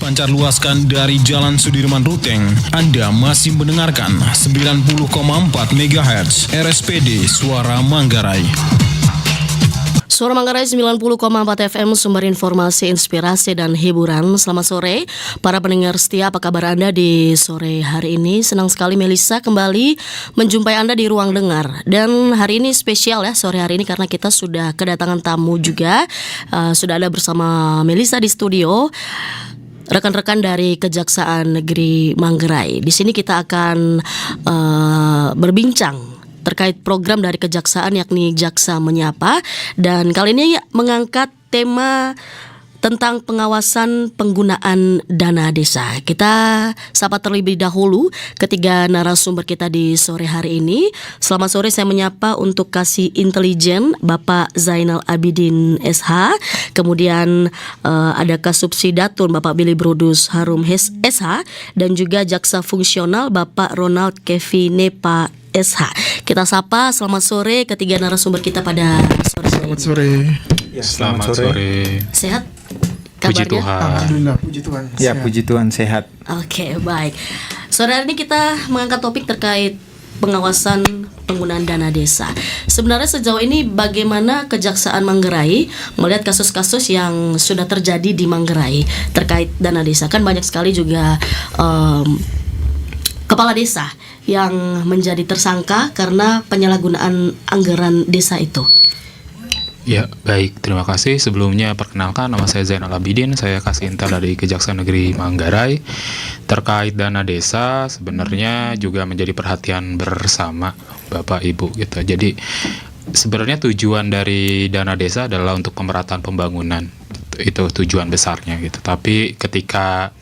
Dipancarluaskan dari Jalan Sudirman Ruteng. Anda masih mendengarkan 90,4 MHz RSPD Suara Manggarai. Suara Manggarai 90,4 FM, sumber informasi, inspirasi, dan hiburan. Selamat sore para pendengar setia, apa kabar Anda di sore hari ini? Senang sekali Melisa kembali menjumpai Anda di ruang dengar. Dan hari ini spesial ya, sore hari ini, karena kita sudah kedatangan tamu juga. Sudah ada bersama Melisa di studio, rekan-rekan dari Kejaksaan Negeri Manggarai. Di sini kita akan berbincang terkait program dari Kejaksaan, yakni Jaksa Menyapa. Dan kali ini mengangkat tema tentang pengawasan penggunaan dana desa. Kita sapa terlebih dahulu ketiga narasumber kita di sore hari ini. Selamat sore, saya menyapa untuk Kasih Intelijen Bapak Zainal Abidin SH. Kemudian ada Kasubsidatun Bapak Billy Brodus Harum SH. Dan juga Jaksa Fungsional Bapak Ronald Kevi Nepa SH. Kita sapa, selamat sore ketiga narasumber kita pada sore ini. Selamat sore. Ya, selamat sore. Sehat? Puji Kabarnya? Tuhan. Alhamdulillah, puji Tuhan. Ya, Sehat. puji Tuhan sehat. Oke, baik. Sore hari ini kita mengangkat topik terkait pengawasan penggunaan dana desa. Sebenarnya sejauh ini bagaimana Kejaksaan Manggarai melihat kasus-kasus yang sudah terjadi di Manggarai terkait dana desa? Kan banyak sekali juga kepala desa yang menjadi tersangka karena penyalahgunaan anggaran desa itu. Ya, baik. Terima kasih. Sebelumnya perkenalkan, nama saya Zainal Abidin. Saya Kasih Intel dari Kejaksaan Negeri Manggarai. Terkait dana desa, sebenarnya juga menjadi perhatian bersama Bapak Ibu gitu. Jadi sebenarnya tujuan dari dana desa adalah untuk pemerataan pembangunan. Itu tujuan besarnya gitu. Tapi ketika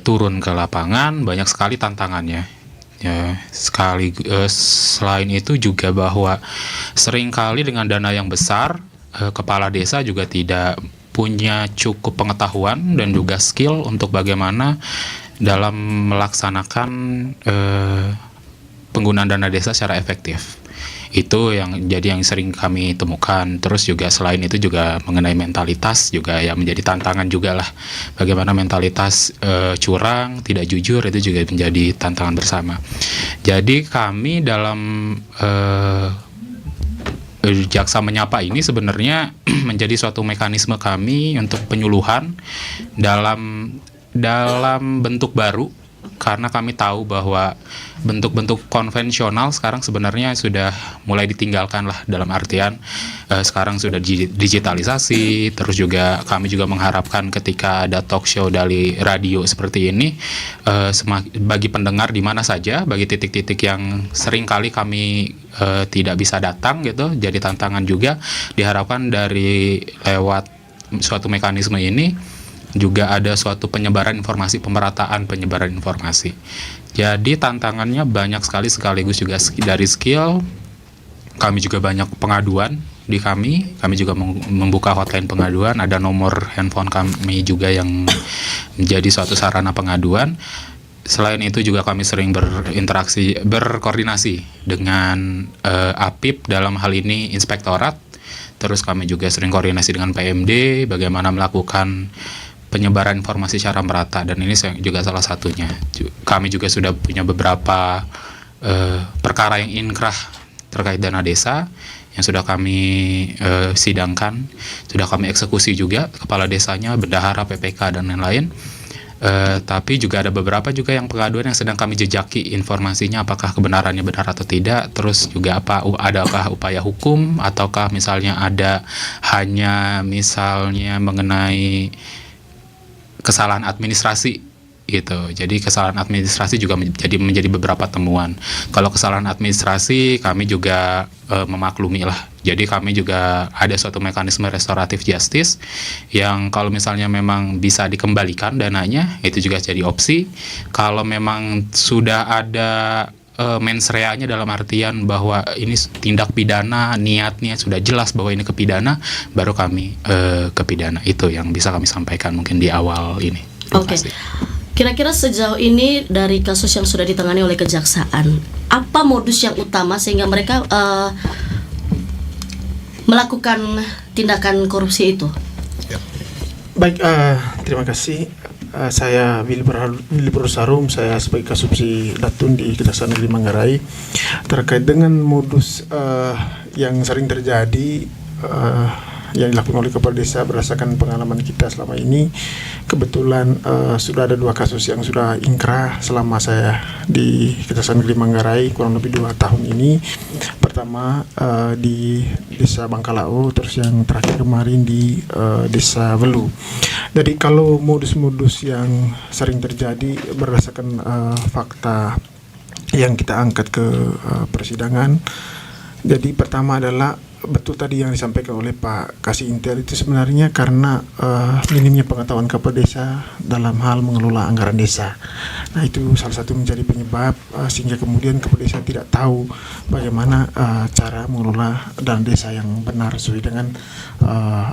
turun ke lapangan, banyak sekali tantangannya. Ya, selain itu juga bahwa seringkali dengan dana yang besar, kepala desa juga tidak punya cukup pengetahuan dan juga skill untuk bagaimana dalam melaksanakan penggunaan dana desa secara efektif. Itu yang sering kami temukan. Terus juga selain itu juga mengenai mentalitas juga ya menjadi tantangan juga lah. Bagaimana mentalitas curang, tidak jujur, itu juga menjadi tantangan bersama. Jadi kami dalam Jaksa Menyapa ini sebenarnya menjadi suatu mekanisme kami untuk penyuluhan dalam bentuk baru. Karena kami tahu bahwa bentuk-bentuk konvensional sekarang sebenarnya sudah mulai ditinggalkan lah, dalam artian sekarang sudah digitalisasi. Terus juga kami juga mengharapkan ketika ada talk show dari radio seperti ini, bagi pendengar di mana saja, bagi titik-titik yang sering kali kami tidak bisa datang gitu, jadi tantangan juga. Diharapkan dari lewat suatu mekanisme ini juga ada suatu penyebaran informasi, pemerataan penyebaran informasi. Jadi tantangannya banyak sekali, sekaligus juga dari skill. Kami juga banyak pengaduan di kami juga membuka hotline pengaduan. Ada nomor handphone kami juga yang menjadi suatu sarana pengaduan. Selain itu juga kami sering berkoordinasi dengan APIP, dalam hal ini inspektorat. Terus kami juga sering koordinasi dengan PMD, bagaimana melakukan penyebaran informasi secara merata, dan ini juga salah satunya. Kami juga sudah punya beberapa perkara yang inkrah terkait dana desa yang sudah kami sidangkan, sudah kami eksekusi juga kepala desanya, bendahara, PPK, dan lain-lain. Tapi juga ada beberapa juga yang pengaduan yang sedang kami jejaki informasinya, apakah kebenarannya benar atau tidak. Terus juga adakah upaya hukum, ataukah misalnya ada hanya misalnya mengenai kesalahan administrasi gitu. Jadi kesalahan administrasi juga menjadi beberapa temuan. Kalau kesalahan administrasi kami juga memaklumi lah. Jadi kami juga ada suatu mekanisme restoratif justice yang kalau misalnya memang bisa dikembalikan dananya, itu juga jadi opsi. Kalau memang sudah ada mens rea-nya, dalam artian bahwa ini tindak pidana, niatnya sudah jelas bahwa ini kepidana, baru kami kepidana. Itu yang bisa kami sampaikan mungkin di awal ini. Oke. Kira-kira sejauh ini dari kasus yang sudah ditangani oleh Kejaksaan, apa modus yang utama sehingga mereka melakukan tindakan korupsi itu? Baik, terima kasih. saya Wilbur Sarum, saya sebagai Kasubsi Datun di Kejaksaan Negeri Manggarai. Terkait dengan modus yang sering terjadi yang dilakukan oleh kepala desa berdasarkan pengalaman kita selama ini, kebetulan sudah ada 2 kasus yang sudah ingkrah selama saya di Kejaksaan Negeri Manggarai kurang lebih 2 tahun ini. Pertama di Desa Bangkalao, terus yang terakhir kemarin di Desa Welu. Jadi kalau modus-modus yang sering terjadi berdasarkan fakta yang kita angkat ke persidangan, jadi pertama adalah betul tadi yang disampaikan oleh Pak Kasih Intel, itu sebenarnya karena minimnya pengetahuan kepala desa dalam hal mengelola anggaran desa. Nah, itu salah satu menjadi penyebab sehingga kemudian kepala desa tidak tahu bagaimana cara mengelola dana desa yang benar sesuai dengan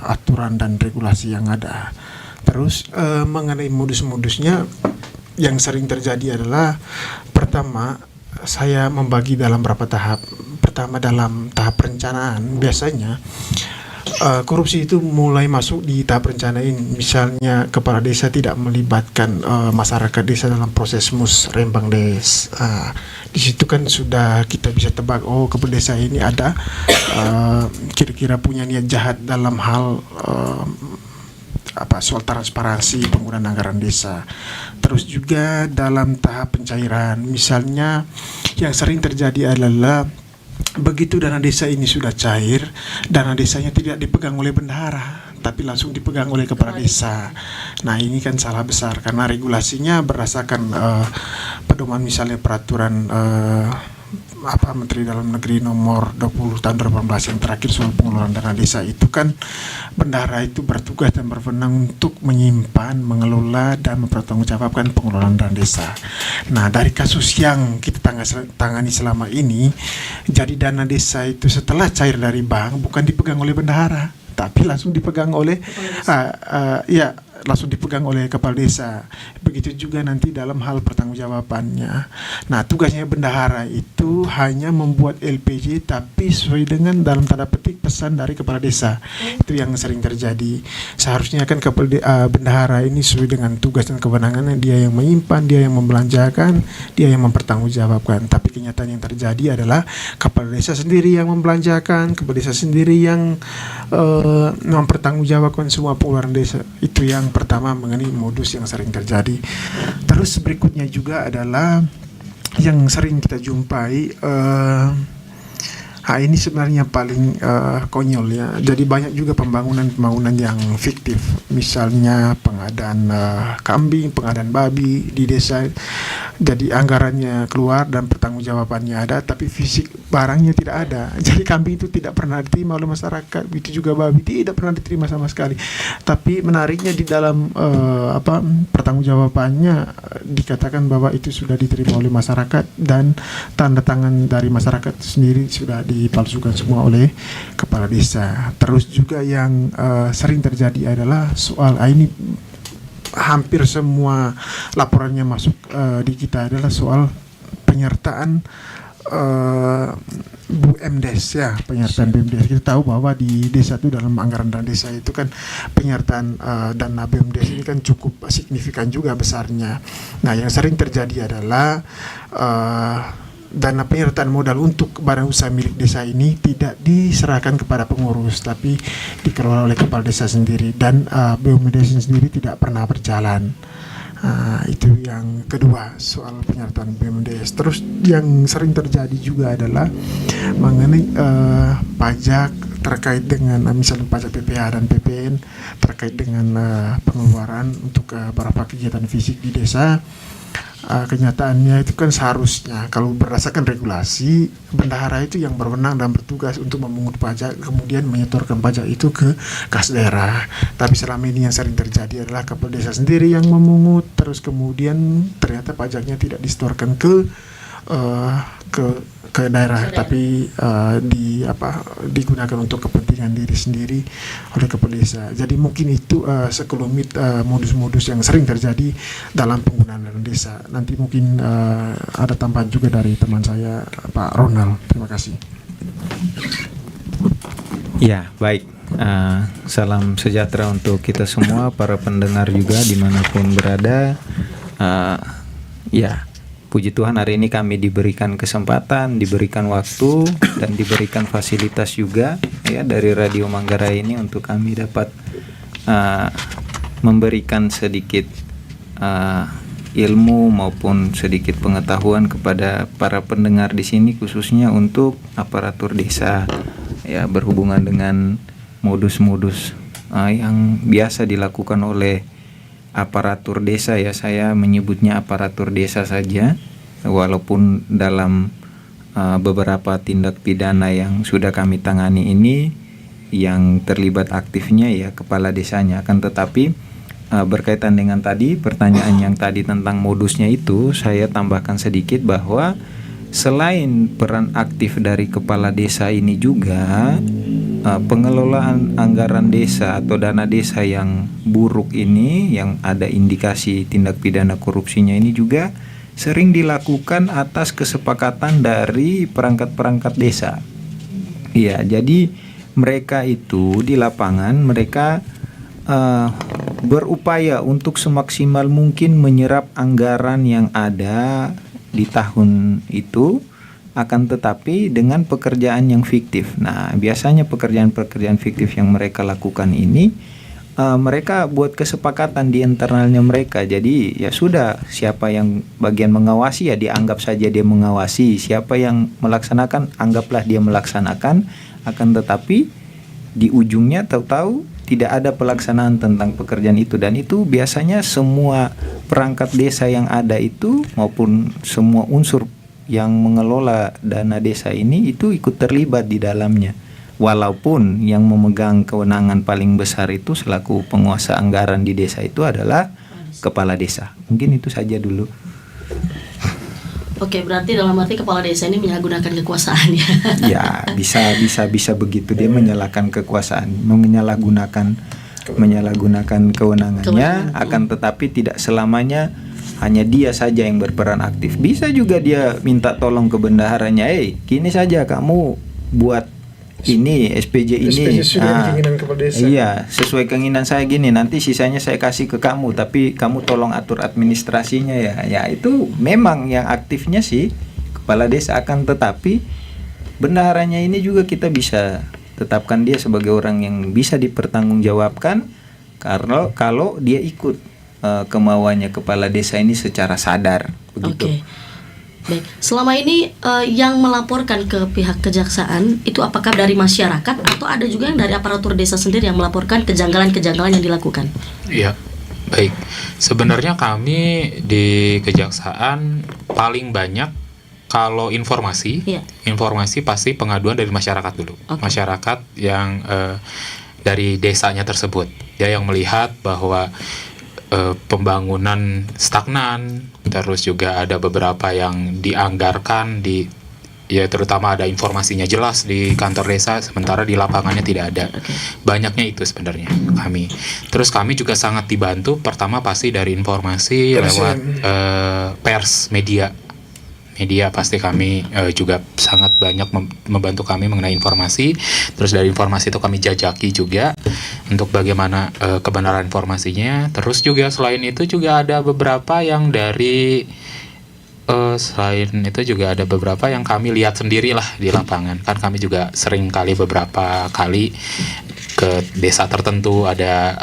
aturan dan regulasi yang ada. Terus mengenai modus-modusnya yang sering terjadi adalah, pertama saya membagi dalam beberapa tahap. Pertama, dalam tahap perencanaan biasanya korupsi itu mulai masuk di tahap perencanaan ini. Misalnya kepala desa tidak melibatkan masyarakat desa dalam proses musrembang des. Di situ kan sudah kita bisa tebak, oh kepala desa ini ada kira-kira punya niat jahat dalam hal soal transparansi penggunaan anggaran desa. Terus juga dalam tahap pencairan, misalnya yang sering terjadi adalah begitu dana desa ini sudah cair, dana desanya tidak dipegang oleh bendahara, tapi langsung dipegang oleh kepala desa. Nah, ini kan salah besar karena regulasinya berdasarkan pedoman misalnya peraturan Menteri Dalam Negeri nomor 20 tahun 2018 yang terakhir soal pengelolaan dana desa, itu kan bendahara itu bertugas dan berwenang untuk menyimpan, mengelola dan mempertanggungjawabkan pengelolaan dana desa. Nah, dari kasus yang kita tangani selama ini, jadi dana desa itu setelah cair dari bank bukan dipegang oleh bendahara, tapi langsung dipegang oleh langsung dipegang oleh kepala desa. Begitu juga nanti dalam hal pertanggungjawabannya. Nah, tugasnya bendahara itu hanya membuat LPJ tapi sesuai dengan dalam tanda petik pesan dari kepala desa. Itu yang sering terjadi. Seharusnya kan bendahara ini sesuai dengan tugas dan kewenangannya, dia yang menyimpan, dia yang membelanjakan, dia yang mempertanggungjawabkan. Tapi kenyataan yang terjadi adalah kepala desa sendiri yang membelanjakan, kepala desa sendiri yang mempertanggungjawabkan semua pengeluaran desa. Itu yang pertama mengenai modus yang sering terjadi. Terus berikutnya juga adalah yang sering kita jumpai, ini sebenarnya paling konyol ya. Jadi banyak juga pembangunan yang fiktif. Misalnya pengadaan kambing, pengadaan babi di desa. Jadi anggarannya keluar dan pertanggungjawabannya ada, tapi fisik barangnya tidak ada. Jadi kambing itu tidak pernah diterima oleh masyarakat, begitu juga babi tidak pernah diterima sama sekali. Tapi menariknya di dalam pertanggungjawabannya dikatakan bahwa itu sudah diterima oleh masyarakat dan tanda tangan dari masyarakat sendiri sudah dipalsukan semua oleh kepala desa. Terus juga yang sering terjadi adalah soal ini hampir semua laporannya masuk di kita adalah soal penyertaan BUMDes ya, penyertaan BUMDes. Kita tahu bahwa di desa itu dalam anggaran dana desa itu kan penyertaan dana BUMDes ini kan cukup signifikan juga besarnya. Nah, yang sering terjadi adalah dana penyertaan modal untuk badan usaha milik desa ini tidak diserahkan kepada pengurus, tapi dikelola oleh kepala desa sendiri, dan BUMDes sendiri tidak pernah berjalan. Itu yang kedua soal penyertaan BUMDes. Terus yang sering terjadi juga adalah mengenai pajak terkait dengan misalnya pajak PPH dan PPN terkait dengan pengeluaran untuk beberapa kegiatan fisik di desa. Kenyataannya itu kan seharusnya kalau berdasarkan regulasi, bendahara itu yang berwenang dan bertugas untuk memungut pajak, kemudian menyetorkan pajak itu ke kas daerah. Tapi selama ini yang sering terjadi adalah kepala desa sendiri yang memungut, terus kemudian ternyata pajaknya tidak disetorkan ke daerah, tapi digunakan untuk kepentingan diri sendiri oleh kepala desa. Jadi mungkin itu sekelumit modus-modus yang sering terjadi dalam penggunaan dana desa. Nanti mungkin ada tambahan juga dari teman saya, Pak Ronald. Terima kasih. Ya, baik. Salam sejahtera untuk kita semua, para pendengar juga dimanapun berada. Ya, puji Tuhan hari ini kami diberikan kesempatan, diberikan waktu, dan diberikan fasilitas juga ya dari Radio Manggarai ini untuk kami dapat memberikan sedikit ilmu maupun sedikit pengetahuan kepada para pendengar di sini, khususnya untuk aparatur desa ya, berhubungan dengan modus-modus yang biasa dilakukan oleh aparatur desa ya. Saya menyebutnya aparatur desa saja, walaupun dalam beberapa tindak pidana yang sudah kami tangani ini yang terlibat aktifnya ya kepala desanya. Akan tetapi berkaitan dengan tadi pertanyaan yang tadi tentang modusnya itu, saya tambahkan sedikit bahwa selain peran aktif dari kepala desa ini juga pengelolaan anggaran desa atau dana desa yang buruk ini, yang ada indikasi tindak pidana korupsinya ini juga sering dilakukan atas kesepakatan dari perangkat-perangkat desa. Iya, jadi mereka itu di lapangan mereka berupaya untuk semaksimal mungkin menyerap anggaran yang ada di tahun itu, akan tetapi dengan pekerjaan yang fiktif. Nah, biasanya pekerjaan-pekerjaan fiktif yang mereka lakukan ini mereka buat kesepakatan di internalnya mereka. Jadi ya sudah, siapa yang bagian mengawasi ya dianggap saja dia mengawasi, siapa yang melaksanakan anggaplah dia melaksanakan, akan tetapi di ujungnya tahu-tahu tidak ada pelaksanaan tentang pekerjaan itu. Dan itu biasanya semua perangkat desa yang ada itu maupun semua unsur yang mengelola dana desa ini itu ikut terlibat di dalamnya, walaupun yang memegang kewenangan paling besar itu selaku penguasa anggaran di desa itu adalah kepala desa. Mungkin itu saja dulu. Oke, berarti dalam arti kepala desa ini menyalahgunakan kekuasaannya. Ya, bisa begitu, dia menyalahkan kekuasaan, menyalahgunakan kewenangannya, akan tetapi tidak selamanya hanya dia saja yang berperan aktif. Bisa juga dia minta tolong ke bendaharanya, gini saja kamu buat ini SPJ ini, keinginan kepala desa. Iya, sesuai keinginan saya gini, nanti sisanya saya kasih ke kamu, tapi kamu tolong atur administrasinya ya. Ya itu memang yang aktifnya sih kepala desa, akan tetapi bendaharanya ini juga kita bisa tetapkan dia sebagai orang yang bisa dipertanggungjawabkan kalau dia ikut kemauannya kepala desa ini secara sadar begitu. Oke. Baik, selama ini yang melaporkan ke pihak kejaksaan itu apakah dari masyarakat atau ada juga yang dari aparatur desa sendiri yang melaporkan kejanggalan-kejanggalan yang dilakukan? Iya, baik. Sebenarnya kami di kejaksaan paling banyak kalau informasi pasti pengaduan dari masyarakat dulu. Okay. Masyarakat yang dari desanya tersebut, dia yang melihat bahwa pembangunan stagnan, terus juga ada beberapa yang dianggarkan ya terutama ada informasinya jelas di kantor desa, sementara di lapangannya tidak ada. Banyaknya itu sebenarnya kami. Terus kami juga sangat dibantu pertama pasti dari informasi lewat pers, media pasti kami juga sangat banyak membantu kami mengenai informasi. Terus dari informasi itu kami jajaki juga untuk bagaimana kebenaran informasinya. Terus juga selain itu juga ada beberapa yang dari selain itu juga ada beberapa yang kami lihat sendirilah di lapangan. Kan kami juga sering kali beberapa kali ke desa tertentu ada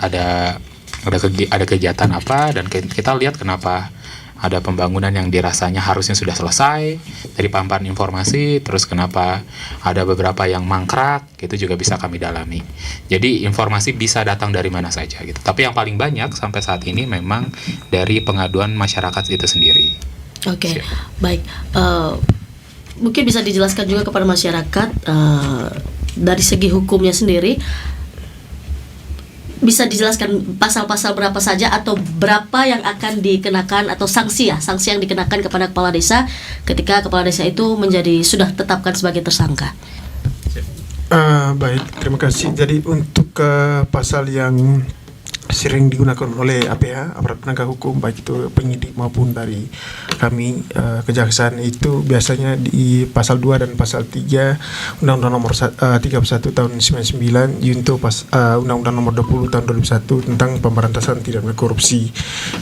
kegiatan apa, dan kita lihat kenapa ada pembangunan yang dirasanya harusnya sudah selesai dari pamparan informasi, terus kenapa ada beberapa yang mangkrak, gitu juga bisa kami dalami. Jadi informasi bisa datang dari mana saja gitu. Tapi yang paling banyak sampai saat ini memang dari pengaduan masyarakat itu sendiri. Oke, baik. Mungkin bisa dijelaskan juga kepada masyarakat dari segi hukumnya sendiri. Bisa dijelaskan pasal-pasal berapa saja atau berapa yang akan dikenakan atau sanksi yang dikenakan kepada kepala desa ketika kepala desa itu sudah tetapkan sebagai tersangka. Baik, terima kasih. Jadi untuk pasal yang sering digunakan oleh APH, aparat penegak hukum, baik itu penyidik maupun dari kami kejaksaan, itu biasanya di pasal 2 dan pasal 3 Undang-Undang nomor 31 tahun 99 junto Undang-Undang nomor 20 tahun 2001 tentang pemberantasan tindak pidana korupsi.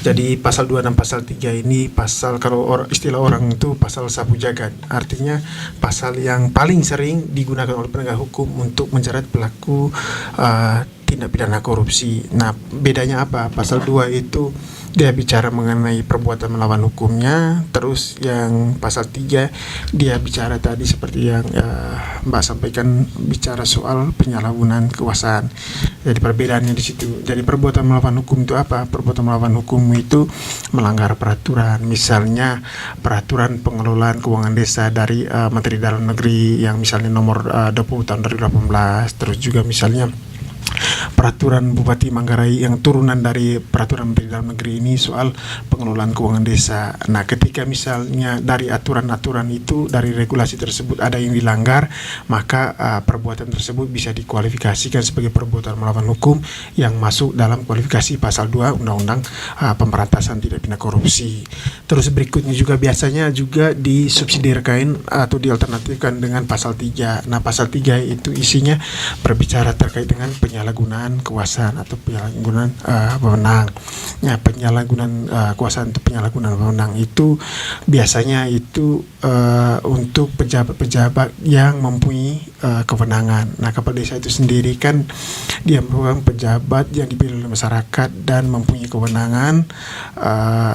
Jadi pasal 2 dan pasal 3 ini pasal, kalau istilah orang itu pasal sapu jagat, artinya pasal yang paling sering digunakan oleh penegak hukum untuk menjerat pelaku tindak pidana korupsi. Nah, bedanya apa? Pasal 2 itu dia bicara mengenai perbuatan melawan hukumnya, terus yang pasal 3 dia bicara tadi seperti yang Mbak sampaikan, bicara soal penyalahgunaan kekuasaan. Jadi perbedaannya di situ. Jadi perbuatan melawan hukum itu apa? Perbuatan melawan hukum itu melanggar peraturan, misalnya peraturan pengelolaan keuangan desa dari Menteri Dalam Negeri yang misalnya nomor 20 tahun 2018, terus juga misalnya peraturan Bupati Manggarai yang turunan dari peraturan Menteri Dalam Negeri ini soal pengelolaan keuangan desa. Nah, ketika misalnya dari aturan-aturan itu, dari regulasi tersebut ada yang dilanggar, maka perbuatan tersebut bisa dikualifikasikan sebagai perbuatan melawan hukum yang masuk dalam kualifikasi pasal 2 Undang-Undang Pemberantasan Tindak Pidana Korupsi. Terus berikutnya juga biasanya juga disubsidiarkan atau dialternatifkan dengan pasal 3. Nah, pasal 3 itu isinya berbicara terkait dengan penyalahgunaan kekuasaan atau penyalahgunaan wewenang. Ya, penyalahgunaan kekuasaan atau penyalahgunaan wewenang itu biasanya itu untuk pejabat-pejabat yang mempunyai kewenangan. Nah, kepala desa itu sendiri kan dia merupakan pejabat yang dipilih oleh masyarakat dan mempunyai kewenangan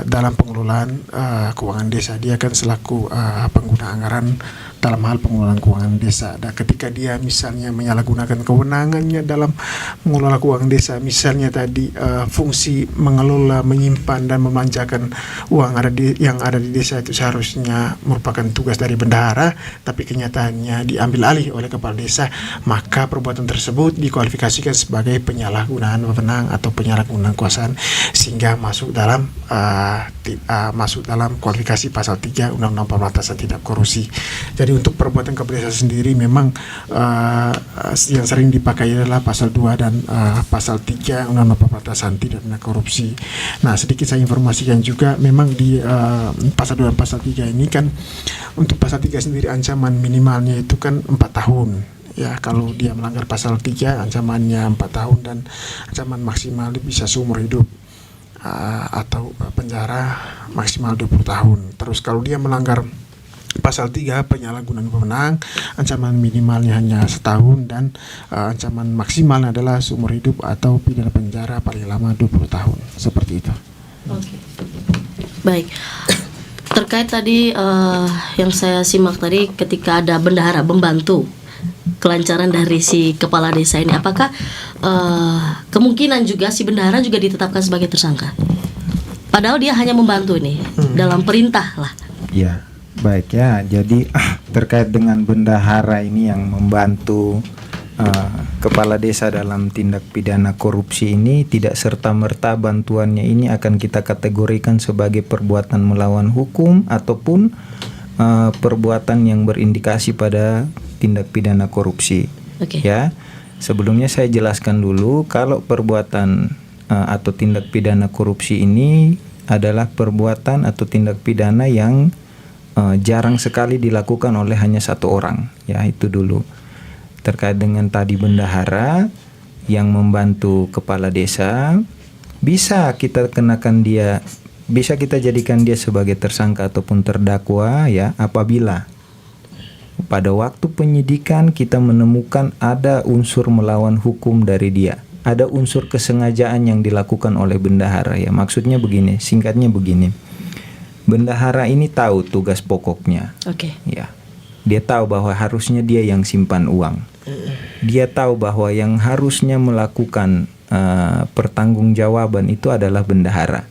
dalam pengelolaan keuangan desa. Dia kan selaku pengguna anggaran dalam hal pengelolaan keuangan desa. Dan ketika dia misalnya menyalahgunakan kewenangannya dalam mengelola keuangan desa, misalnya tadi fungsi mengelola, menyimpan dan memanjakan uang yang ada di desa itu seharusnya merupakan tugas dari bendahara, tapi kenyataannya diambil alih oleh kepala desa, maka perbuatan tersebut dikualifikasikan sebagai penyalahgunaan wewenang atau penyalahgunaan kekuasaan, sehingga masuk dalam kualifikasi pasal 3 Undang-Undang Pemberantasan Tindak Korupsi. Jadi untuk perbuatan kepala desa sendiri memang yang sering dipakai adalah pasal 2 dan pasal 3 Undang-Undang Pemberantasan Tindak Pidana Korupsi. Nah, sedikit saya informasikan juga, memang di pasal 2 dan pasal 3 ini kan, untuk pasal 3 sendiri ancaman minimalnya itu kan 4 tahun. Ya, kalau dia melanggar pasal 3 ancamannya 4 tahun dan ancaman maksimal bisa seumur hidup atau penjara maksimal 20 tahun. Terus kalau dia melanggar pasal 3 penyalahgunaan wewenang, ancaman minimalnya hanya setahun dan ancaman maksimalnya adalah seumur hidup atau pidana penjara paling lama 20 tahun. Seperti itu. Oke. Baik. Terkait tadi yang saya simak tadi, ketika ada bendahara membantu kelancaran dari si kepala desa ini, apakah kemungkinan juga si bendahara juga ditetapkan sebagai tersangka? Padahal dia hanya membantu ini dalam perintah lah. Ya. Baik ya, jadi terkait dengan bendahara ini yang membantu kepala desa dalam tindak pidana korupsi ini, tidak serta-merta bantuannya ini akan kita kategorikan sebagai perbuatan melawan hukum ataupun perbuatan yang berindikasi pada tindak pidana korupsi. Okay. Ya, sebelumnya saya jelaskan dulu kalau perbuatan atau tindak pidana korupsi ini adalah perbuatan atau tindak pidana yang jarang sekali dilakukan oleh hanya satu orang. Ya, itu dulu. Terkait dengan tadi bendahara yang membantu kepala desa, bisa kita kenakan dia, bisa kita jadikan dia sebagai tersangka ataupun terdakwa ya, apabila pada waktu penyidikan kita menemukan ada unsur melawan hukum dari dia, ada unsur kesengajaan yang dilakukan oleh bendahara ya. Maksudnya begini, singkatnya begini. Bendahara ini tahu tugas pokoknya. Oke. Ya. Dia tahu bahwa harusnya dia yang simpan uang. Dia tahu bahwa yang harusnya melakukan pertanggungjawaban itu adalah bendahara.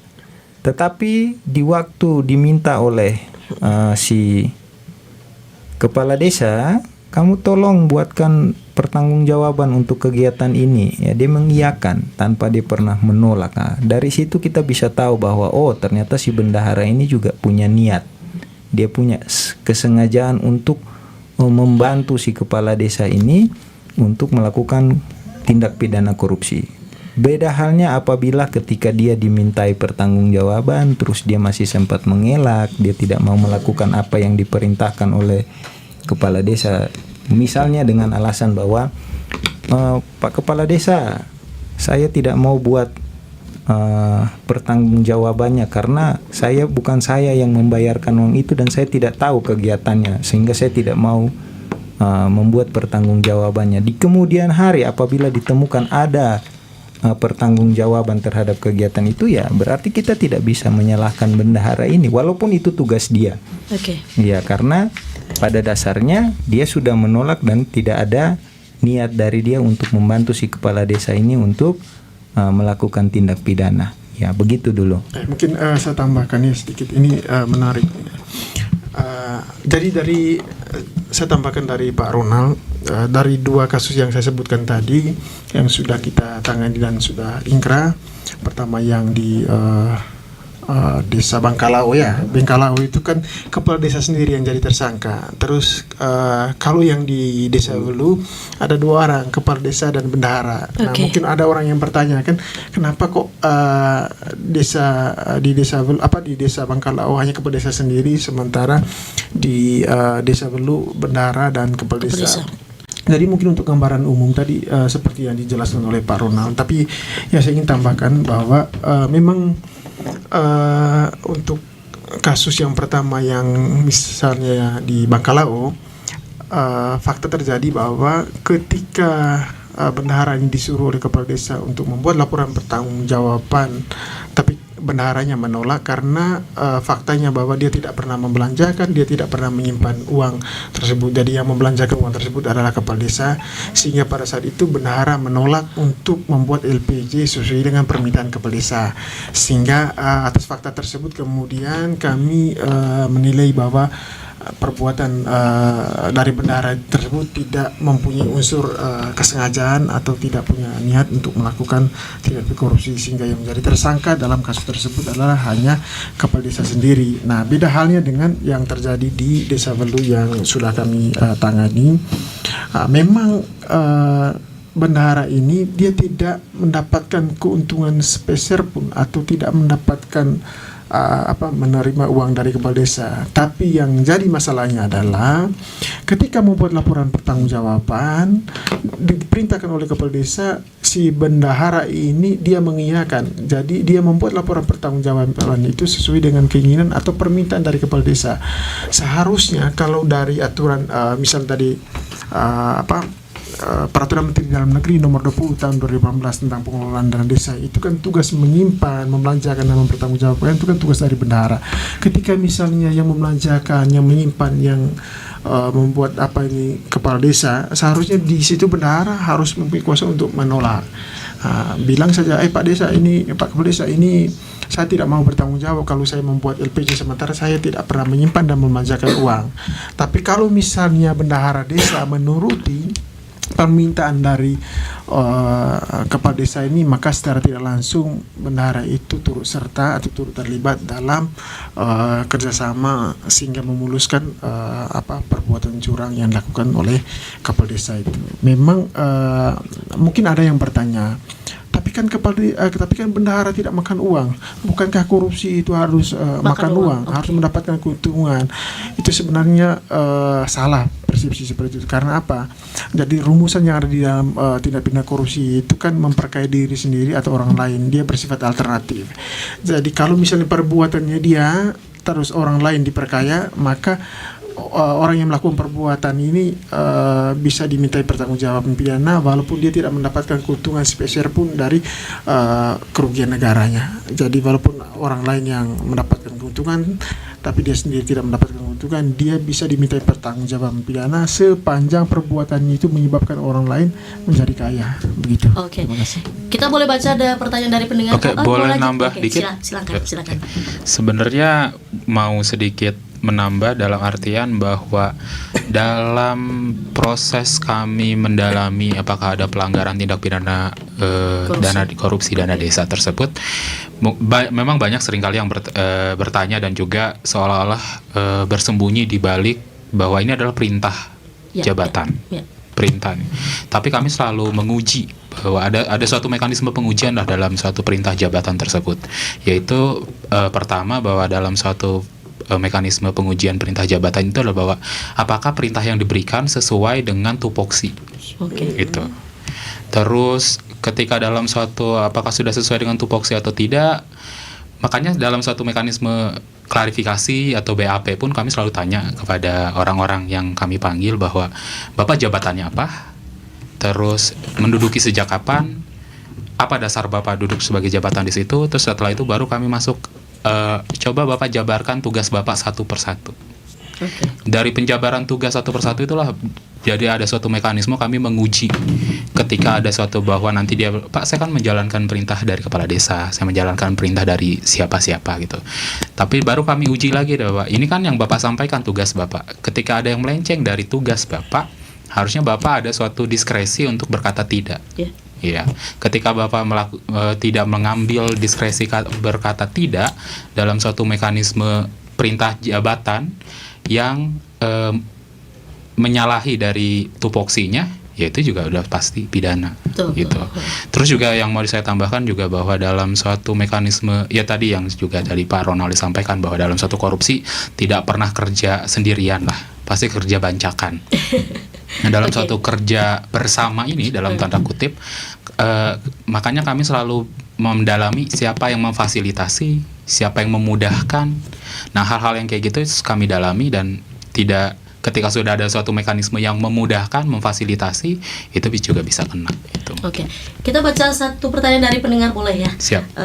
Tetapi di waktu diminta oleh si kepala desa, kamu tolong buatkan pertanggungjawaban untuk kegiatan ini, ya, dia mengiyakan tanpa dia pernah menolak. Nah, dari situ kita bisa tahu bahwa oh, ternyata si bendahara ini juga punya niat, dia punya kesengajaan untuk membantu si kepala desa ini untuk melakukan tindak pidana korupsi. Beda halnya apabila ketika dia dimintai pertanggungjawaban terus dia masih sempat mengelak, dia tidak mau melakukan apa yang diperintahkan oleh kepala desa, misalnya dengan alasan bahwa Pak Kepala Desa, saya tidak mau buat pertanggungjawabannya karena bukan saya yang membayarkan uang itu dan saya tidak tahu kegiatannya, sehingga saya tidak mau membuat pertanggungjawabannya. Di kemudian hari apabila ditemukan ada pertanggungjawaban terhadap kegiatan itu, ya berarti kita tidak bisa menyalahkan bendahara ini walaupun itu tugas dia. Oke. Ya, karena pada dasarnya dia sudah menolak dan tidak ada niat dari dia untuk membantu si kepala desa ini untuk melakukan tindak pidana. Ya, begitu dulu. Mungkin saya tambahkan ya sedikit, ini menarik. Jadi saya tambahkan dari Pak Ronald, dari dua kasus yang saya sebutkan tadi yang sudah kita tangani dan sudah ingkrah. Pertama yang di desa Bangkalao ya. Bangkalao itu kan kepala desa sendiri yang jadi tersangka. Terus kalau yang di desa Welu ada dua orang, kepala desa dan bendahara. Nah, mungkin ada orang yang bertanya kan, kenapa kok di desa Bangkalao hanya kepala desa sendiri, sementara di desa Welu bendahara dan kepala desa. Jadi mungkin untuk gambaran umum tadi seperti yang dijelaskan oleh Pak Ronald, tapi ya saya ingin tambahkan bahwa memang untuk kasus yang pertama yang misalnya di Bangkalao, fakta terjadi bahwa ketika bendahara ini disuruh oleh kepala desa untuk membuat laporan pertanggungjawaban, tapi bendaharanya menolak karena faktanya bahwa dia tidak pernah membelanjakan, dia tidak pernah menyimpan uang tersebut. Jadi yang membelanjakan uang tersebut adalah kepala desa, sehingga pada saat itu bendahara menolak untuk membuat LPJ sesuai dengan permintaan kepala desa. Sehingga atas fakta tersebut kemudian kami menilai bahwa perbuatan dari bendahara tersebut tidak mempunyai unsur kesengajaan atau tidak punya niat untuk melakukan tindak korupsi, sehingga yang menjadi tersangka dalam kasus tersebut adalah hanya kepala desa sendiri. Nah, beda halnya dengan yang terjadi di desa Welu yang sudah kami tangani. Memang bendahara ini dia tidak mendapatkan keuntungan sepeser pun atau tidak mendapatkan menerima uang dari kepala desa. Tapi yang jadi masalahnya adalah ketika membuat laporan pertanggungjawaban diperintahkan oleh kepala desa, si bendahara ini dia mengiyakan. Jadi dia membuat laporan pertanggungjawaban itu sesuai dengan keinginan atau permintaan dari kepala desa. Seharusnya kalau dari aturan misal tadi Peraturan Menteri Dalam Negeri Nomor 20 Tahun 2018 tentang pengelolaan dana desa, itu kan tugas menyimpan, membelanjakan dan mempertanggungjawabkan itu kan tugas dari bendahara. Ketika misalnya yang membelanjakan, yang menyimpan, yang membuat kepala desa, seharusnya di situ bendahara harus mempunyai kuasa untuk menolak. Bilang saja, Pak Kepala Desa ini saya tidak mau bertanggung jawab kalau saya membuat LPJ sementara saya tidak pernah menyimpan dan membelanjakan uang. Tapi kalau misalnya bendahara desa menuruti permintaan dari kepala desa ini, maka secara tidak langsung bendahara itu turut serta atau turut terlibat dalam kerjasama sehingga memuluskan perbuatan curang yang dilakukan oleh kepala desa itu. Memang mungkin ada yang bertanya, tapi kan bendahara tidak makan uang, bukankah korupsi itu harus makan uang, harus mendapatkan keuntungan? Itu sebenarnya salah persepsi seperti itu. Karena apa? Jadi rumusan yang ada di dalam tindak pidana korupsi itu kan memperkaya diri sendiri atau orang lain, dia bersifat alternatif. Jadi kalau misalnya perbuatannya dia terus orang lain diperkaya, maka orang yang melakukan perbuatan ini bisa dimintai pertanggungjawaban pidana walaupun dia tidak mendapatkan keuntungan sepeser pun dari kerugian negaranya. Jadi walaupun orang lain yang mendapatkan keuntungan tapi dia sendiri tidak mendapatkan keuntungan, dia bisa dimintai pertanggungjawaban pidana sepanjang perbuatannya itu menyebabkan orang lain menjadi kaya. Begitu. Oke. Kita boleh baca ada pertanyaan dari pendengar. Oke, boleh nambah dikit? Silakan. Sebenarnya mau sedikit menambah dalam artian bahwa dalam proses kami mendalami apakah ada pelanggaran tindak pidana korupsi dana desa tersebut, memang banyak seringkali yang bertanya dan juga seolah-olah bersembunyi di balik bahwa ini adalah perintah jabatan. perintah nih. Tapi kami selalu menguji bahwa ada suatu mekanisme pengujian lah dalam suatu perintah jabatan tersebut, yaitu pertama bahwa dalam suatu mekanisme pengujian perintah jabatan itu adalah bahwa apakah perintah yang diberikan sesuai dengan tupoksi. Gitu. Terus ketika dalam suatu apakah sudah sesuai dengan tupoksi atau tidak, makanya dalam suatu mekanisme klarifikasi atau BAP pun kami selalu tanya kepada orang-orang yang kami panggil bahwa Bapak jabatannya apa? Terus menduduki sejak kapan? Apa dasar Bapak duduk sebagai jabatan di situ? Terus setelah itu baru kami masuk coba Bapak jabarkan tugas Bapak satu persatu. Dari penjabaran tugas satu persatu itulah jadi ada suatu mekanisme kami menguji ketika ada suatu bahwa nanti dia, Pak saya kan menjalankan perintah dari kepala desa, saya menjalankan perintah dari siapa-siapa gitu. Tapi baru kami uji lagi bahwa ini kan yang Bapak sampaikan tugas Bapak. Ketika ada yang melenceng dari tugas Bapak, harusnya Bapak ada suatu diskresi untuk berkata tidak. Iya, ketika Bapak tidak mengambil diskresi berkata tidak dalam suatu mekanisme perintah jabatan yang menyalahi dari tupoksinya, ya itu juga udah pasti pidana. Gitu. Terus juga yang mau saya tambahkan juga bahwa dalam suatu mekanisme, ya tadi yang juga dari Pak Ronald disampaikan bahwa dalam suatu korupsi tidak pernah kerja sendirian lah, pasti kerja bancakan. Nah, dalam suatu kerja bersama ini dalam tanda kutip, makanya kami selalu mendalami siapa yang memfasilitasi, siapa yang memudahkan. Nah, hal-hal yang kayak gitu kami dalami dan tidak ketika sudah ada suatu mekanisme yang memudahkan, memfasilitasi, itu juga bisa kena. Gitu. Oke, kita baca satu pertanyaan dari pendengar boleh ya? Siap.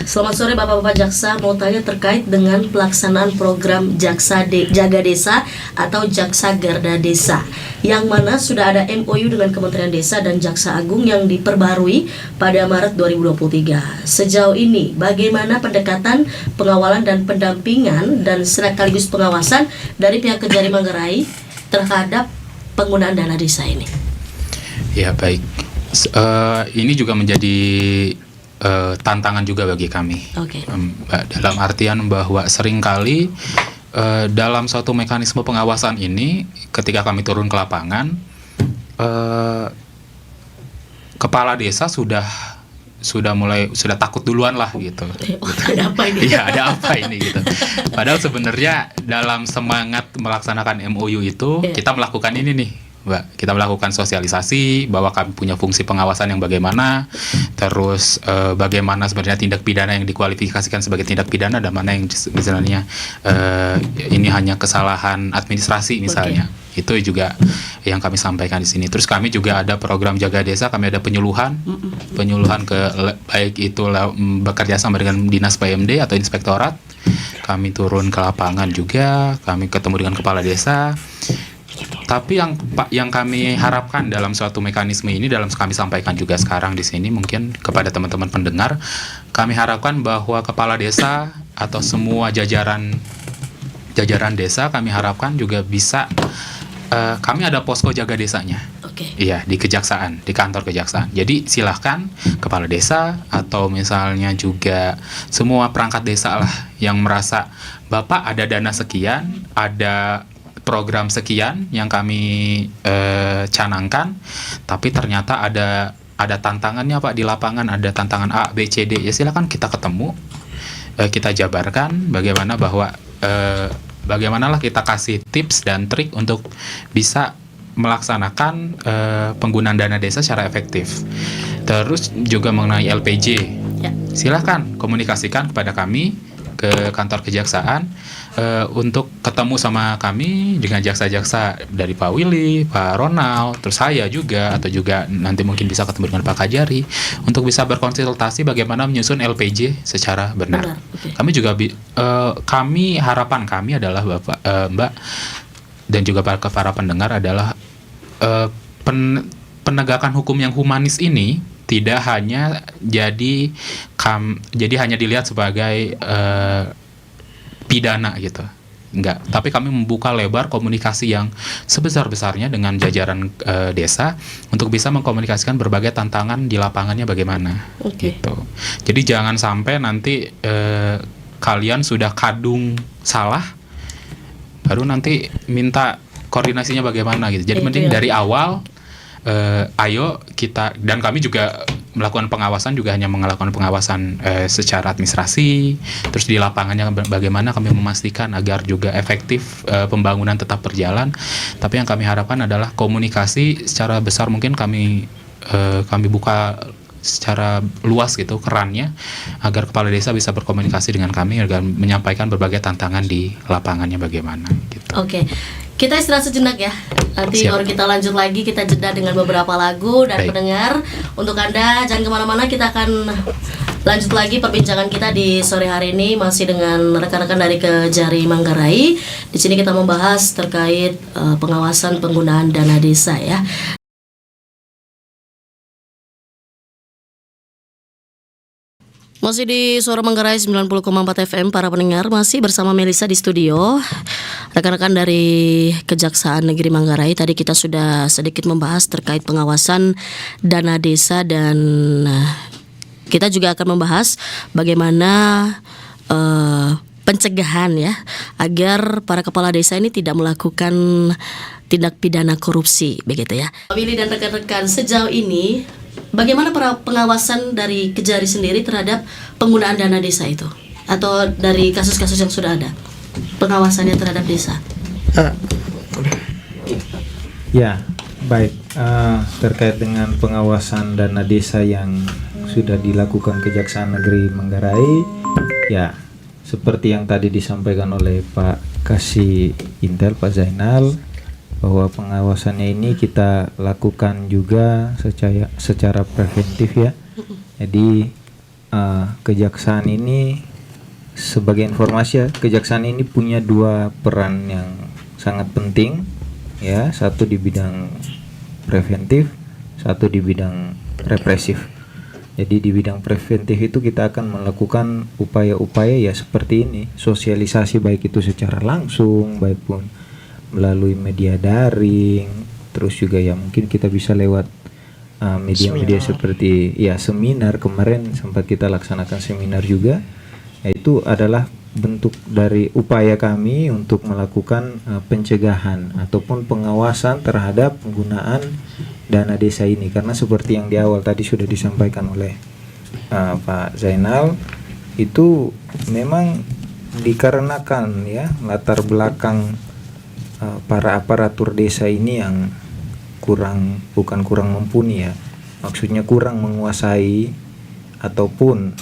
Selamat sore Bapak-Bapak Jaksa, mau tanya terkait dengan pelaksanaan program Jaga Desa atau Jaksa Garda Desa, yang mana sudah ada MOU dengan Kementerian Desa dan Jaksa Agung yang diperbarui pada Maret 2023. Sejauh ini, bagaimana pendekatan pengawalan dan pendampingan dan sekaligus pengawasan dari pihak Kejari Manggarai terhadap penggunaan dana desa ini? Ya baik, ini juga menjadi tantangan juga bagi kami. Dalam artian bahwa seringkali dalam suatu mekanisme pengawasan ini, ketika kami turun ke lapangan, kepala desa sudah takut duluan lah gitu. Ada apa ini? Iya, ada apa ini gitu. Padahal sebenarnya dalam semangat melaksanakan MOU itu kita melakukan ini nih, Mbak. Kita melakukan sosialisasi bahwa kami punya fungsi pengawasan yang bagaimana, terus bagaimana sebenarnya tindak pidana yang dikualifikasikan sebagai tindak pidana dan mana yang misalnya ini hanya kesalahan administrasi misalnya. Itu juga yang kami sampaikan di sini. Terus kami juga ada program Jaga Desa, kami ada penyuluhan ke baik itu bekerja sama dengan Dinas PMD atau Inspektorat. Kami turun ke lapangan juga, kami ketemu dengan kepala desa. Tapi yang kami harapkan dalam suatu mekanisme ini, dalam kami sampaikan juga sekarang di sini mungkin kepada teman-teman pendengar, kami harapkan bahwa kepala desa atau semua jajaran desa kami harapkan juga bisa kami ada posko jaga desanya. Iya, di kejaksaan, di kantor kejaksaan. Jadi silahkan kepala desa atau misalnya juga semua perangkat desa lah yang merasa Bapak ada dana sekian, ada program sekian yang kami canangkan, tapi ternyata ada tantangannya Pak di lapangan, ada tantangan A, B, C, D. Ya silakan kita ketemu, kita jabarkan bagaimana bahwa bagaimanalah kita kasih tips dan trik untuk bisa melaksanakan penggunaan dana desa secara efektif. Terus juga mengenai LPJ, silahkan komunikasikan kepada kami ke kantor kejaksaan untuk ketemu sama kami dengan jaksa-jaksa dari Pak Willy, Pak Ronald, terus saya juga, atau juga nanti mungkin bisa ketemu dengan Pak Kajari untuk bisa berkonsultasi bagaimana menyusun LPJ secara benar. Kami juga kami harapan kami adalah Bapak, Mbak dan juga para pendengar adalah penegakan hukum yang humanis ini tidak hanya jadi hanya dilihat sebagai pidana gitu, enggak. Tapi kami membuka lebar komunikasi yang sebesar-besarnya dengan jajaran desa untuk bisa mengkomunikasikan berbagai tantangan di lapangannya bagaimana. Gitu. Jadi jangan sampai nanti kalian sudah kadung salah, baru nanti minta koordinasinya bagaimana gitu. Jadi mending dari awal ayo kita, dan kami juga melakukan pengawasan, juga hanya melakukan pengawasan secara administrasi, terus di lapangannya bagaimana kami memastikan agar juga efektif pembangunan tetap berjalan. Tapi yang kami harapkan adalah komunikasi secara besar, mungkin kami buka secara luas gitu kerannya, agar kepala desa bisa berkomunikasi dengan kami agar menyampaikan berbagai tantangan di lapangannya bagaimana gitu. Oke. Kita istirahat sejenak ya. Nanti Siap. baru kita lanjut lagi, kita jeda dengan beberapa lagu dan Baik. pendengar. Untuk Anda jangan kemana-mana, kita akan lanjut lagi perbincangan kita di sore hari ini masih dengan rekan-rekan dari Kejari Manggarai. Di sini kita membahas terkait pengawasan penggunaan dana desa ya. Masih di Suara Manggarai 90,4 FM, para pendengar masih bersama Melisa di studio. Rekan-rekan dari Kejaksaan Negeri Manggarai, tadi kita sudah sedikit membahas terkait pengawasan dana desa, dan kita juga akan membahas bagaimana pencegahan ya, agar para kepala desa ini tidak melakukan tindak pidana korupsi begitu ya. Pak Willy dan rekan-rekan, sejauh ini bagaimana para pengawasan dari Kejari sendiri terhadap penggunaan dana desa itu, atau dari kasus-kasus yang sudah ada pengawasannya terhadap desa? Ya, baik. Terkait dengan pengawasan dana desa yang sudah dilakukan Kejaksaan Negeri Manggarai, ya seperti yang tadi disampaikan oleh Pak Kasih Intel, Pak Zainal, bahwa pengawasannya ini kita lakukan juga secara preventif ya. Jadi kejaksaan ini, sebagai informasi ya, kejaksaan ini punya dua peran yang sangat penting ya, satu di bidang preventif, satu di bidang represif. Jadi di bidang preventif itu kita akan melakukan upaya-upaya ya seperti ini, sosialisasi baik itu secara langsung, baik pun melalui media daring, terus juga ya mungkin kita bisa lewat media-media seperti ya seminar. Kemarin sempat kita laksanakan seminar juga, yaitu adalah bentuk dari upaya kami untuk melakukan pencegahan ataupun pengawasan terhadap penggunaan dana desa ini, karena seperti yang di awal tadi sudah disampaikan oleh Pak Zainal, itu memang dikarenakan ya latar belakang para aparatur desa ini yang bukan kurang mumpuni ya, maksudnya kurang menguasai ataupun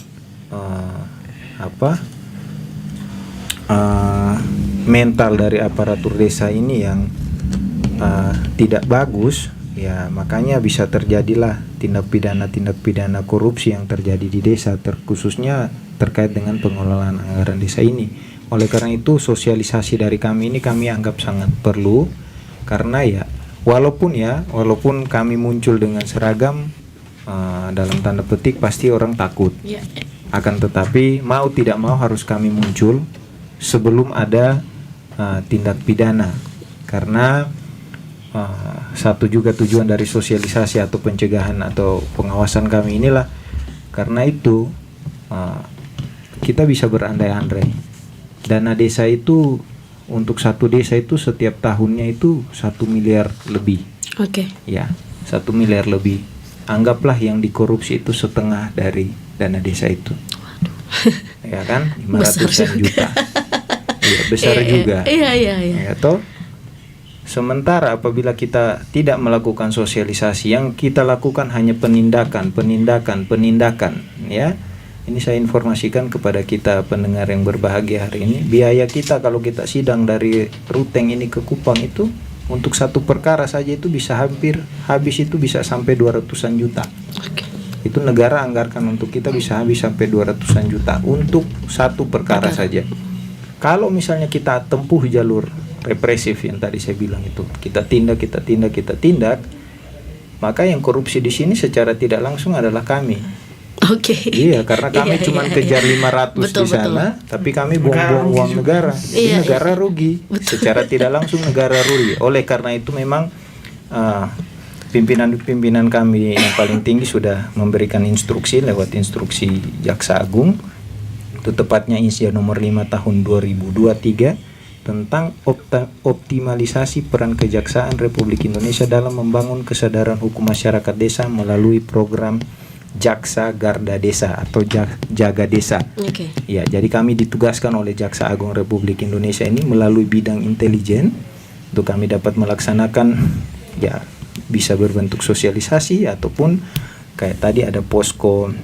mental dari aparatur desa ini yang tidak bagus ya, makanya bisa terjadilah tindak pidana korupsi yang terjadi di desa, khususnya terkait dengan pengelolaan anggaran desa ini. Oleh karena itu sosialisasi dari kami ini kami anggap sangat perlu, karena ya walaupun kami muncul dengan seragam dalam tanda petik pasti orang takut. Akan tetapi mau tidak mau harus kami muncul sebelum ada tindak pidana, karena satu juga tujuan dari sosialisasi atau pencegahan atau pengawasan kami inilah, karena itu kita bisa berandai-andai. Dana desa itu untuk satu desa itu setiap tahunnya itu 1 miliar lebih. Oke. Ya, 1 miliar lebih. Anggaplah yang dikorupsi itu setengah dari dana desa itu. Ya kan, 500-an juta. Ya, besar juga. Iya. Ya toh. Sementara apabila kita tidak melakukan sosialisasi, yang kita lakukan hanya penindakan ya. Ini saya informasikan kepada kita pendengar yang berbahagia hari ini, biaya kita kalau kita sidang dari Ruteng ini ke Kupang itu untuk satu perkara saja itu bisa hampir habis, itu bisa sampai 200-an juta. Itu negara anggarkan untuk kita bisa habis sampai 200-an juta untuk satu perkara saja. Kalau misalnya kita tempuh jalur represif yang tadi saya bilang itu, kita tindak, maka yang korupsi di sini secara tidak langsung adalah kami. Oke. Iya, karena kami cuma kejar 500 betul, di sana, tapi kami buang-buang uang negara. Jadi negara rugi. Secara tidak langsung negara rugi. Oleh karena itu memang pimpinan kami yang paling tinggi sudah memberikan instruksi lewat instruksi Jaksa Agung, itu tepatnya Insia nomor 5 tahun 2023, tentang optimalisasi peran Kejaksaan Republik Indonesia dalam membangun kesadaran hukum masyarakat desa melalui program Jaksa Garda Desa atau Jaga Desa. Oke. Ya, jadi kami ditugaskan oleh Jaksa Agung Republik Indonesia ini melalui bidang intelijen untuk kami dapat melaksanakan, ya, bisa berbentuk sosialisasi ataupun kayak tadi ada posko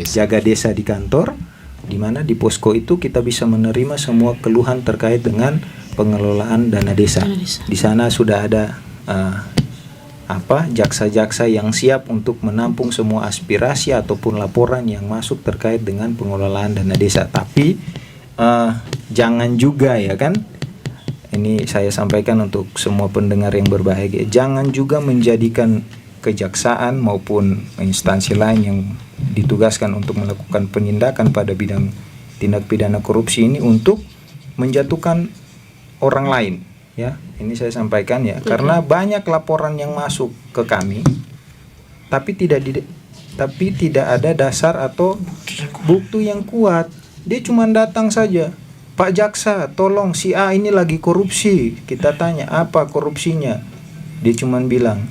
jaga desa di kantor, di mana di posko itu kita bisa menerima semua keluhan terkait dengan pengelolaan dana desa. Di sana sudah ada jaksa-jaksa yang siap untuk menampung semua aspirasi ataupun laporan yang masuk terkait dengan pengelolaan dana desa. Tapi jangan juga, ya kan, ini saya sampaikan untuk semua pendengar yang berbahagia, jangan juga menjadikan kejaksaan maupun instansi lain yang ditugaskan untuk melakukan penindakan pada bidang tindak pidana korupsi ini untuk menjatuhkan orang lain, ya. Ini saya sampaikan, ya, karena banyak laporan yang masuk ke kami tapi tidak ada dasar atau bukti yang kuat. Dia cuma datang saja, "Pak Jaksa, tolong si A ini lagi korupsi." Kita tanya, "Apa korupsinya?" Dia cuma bilang,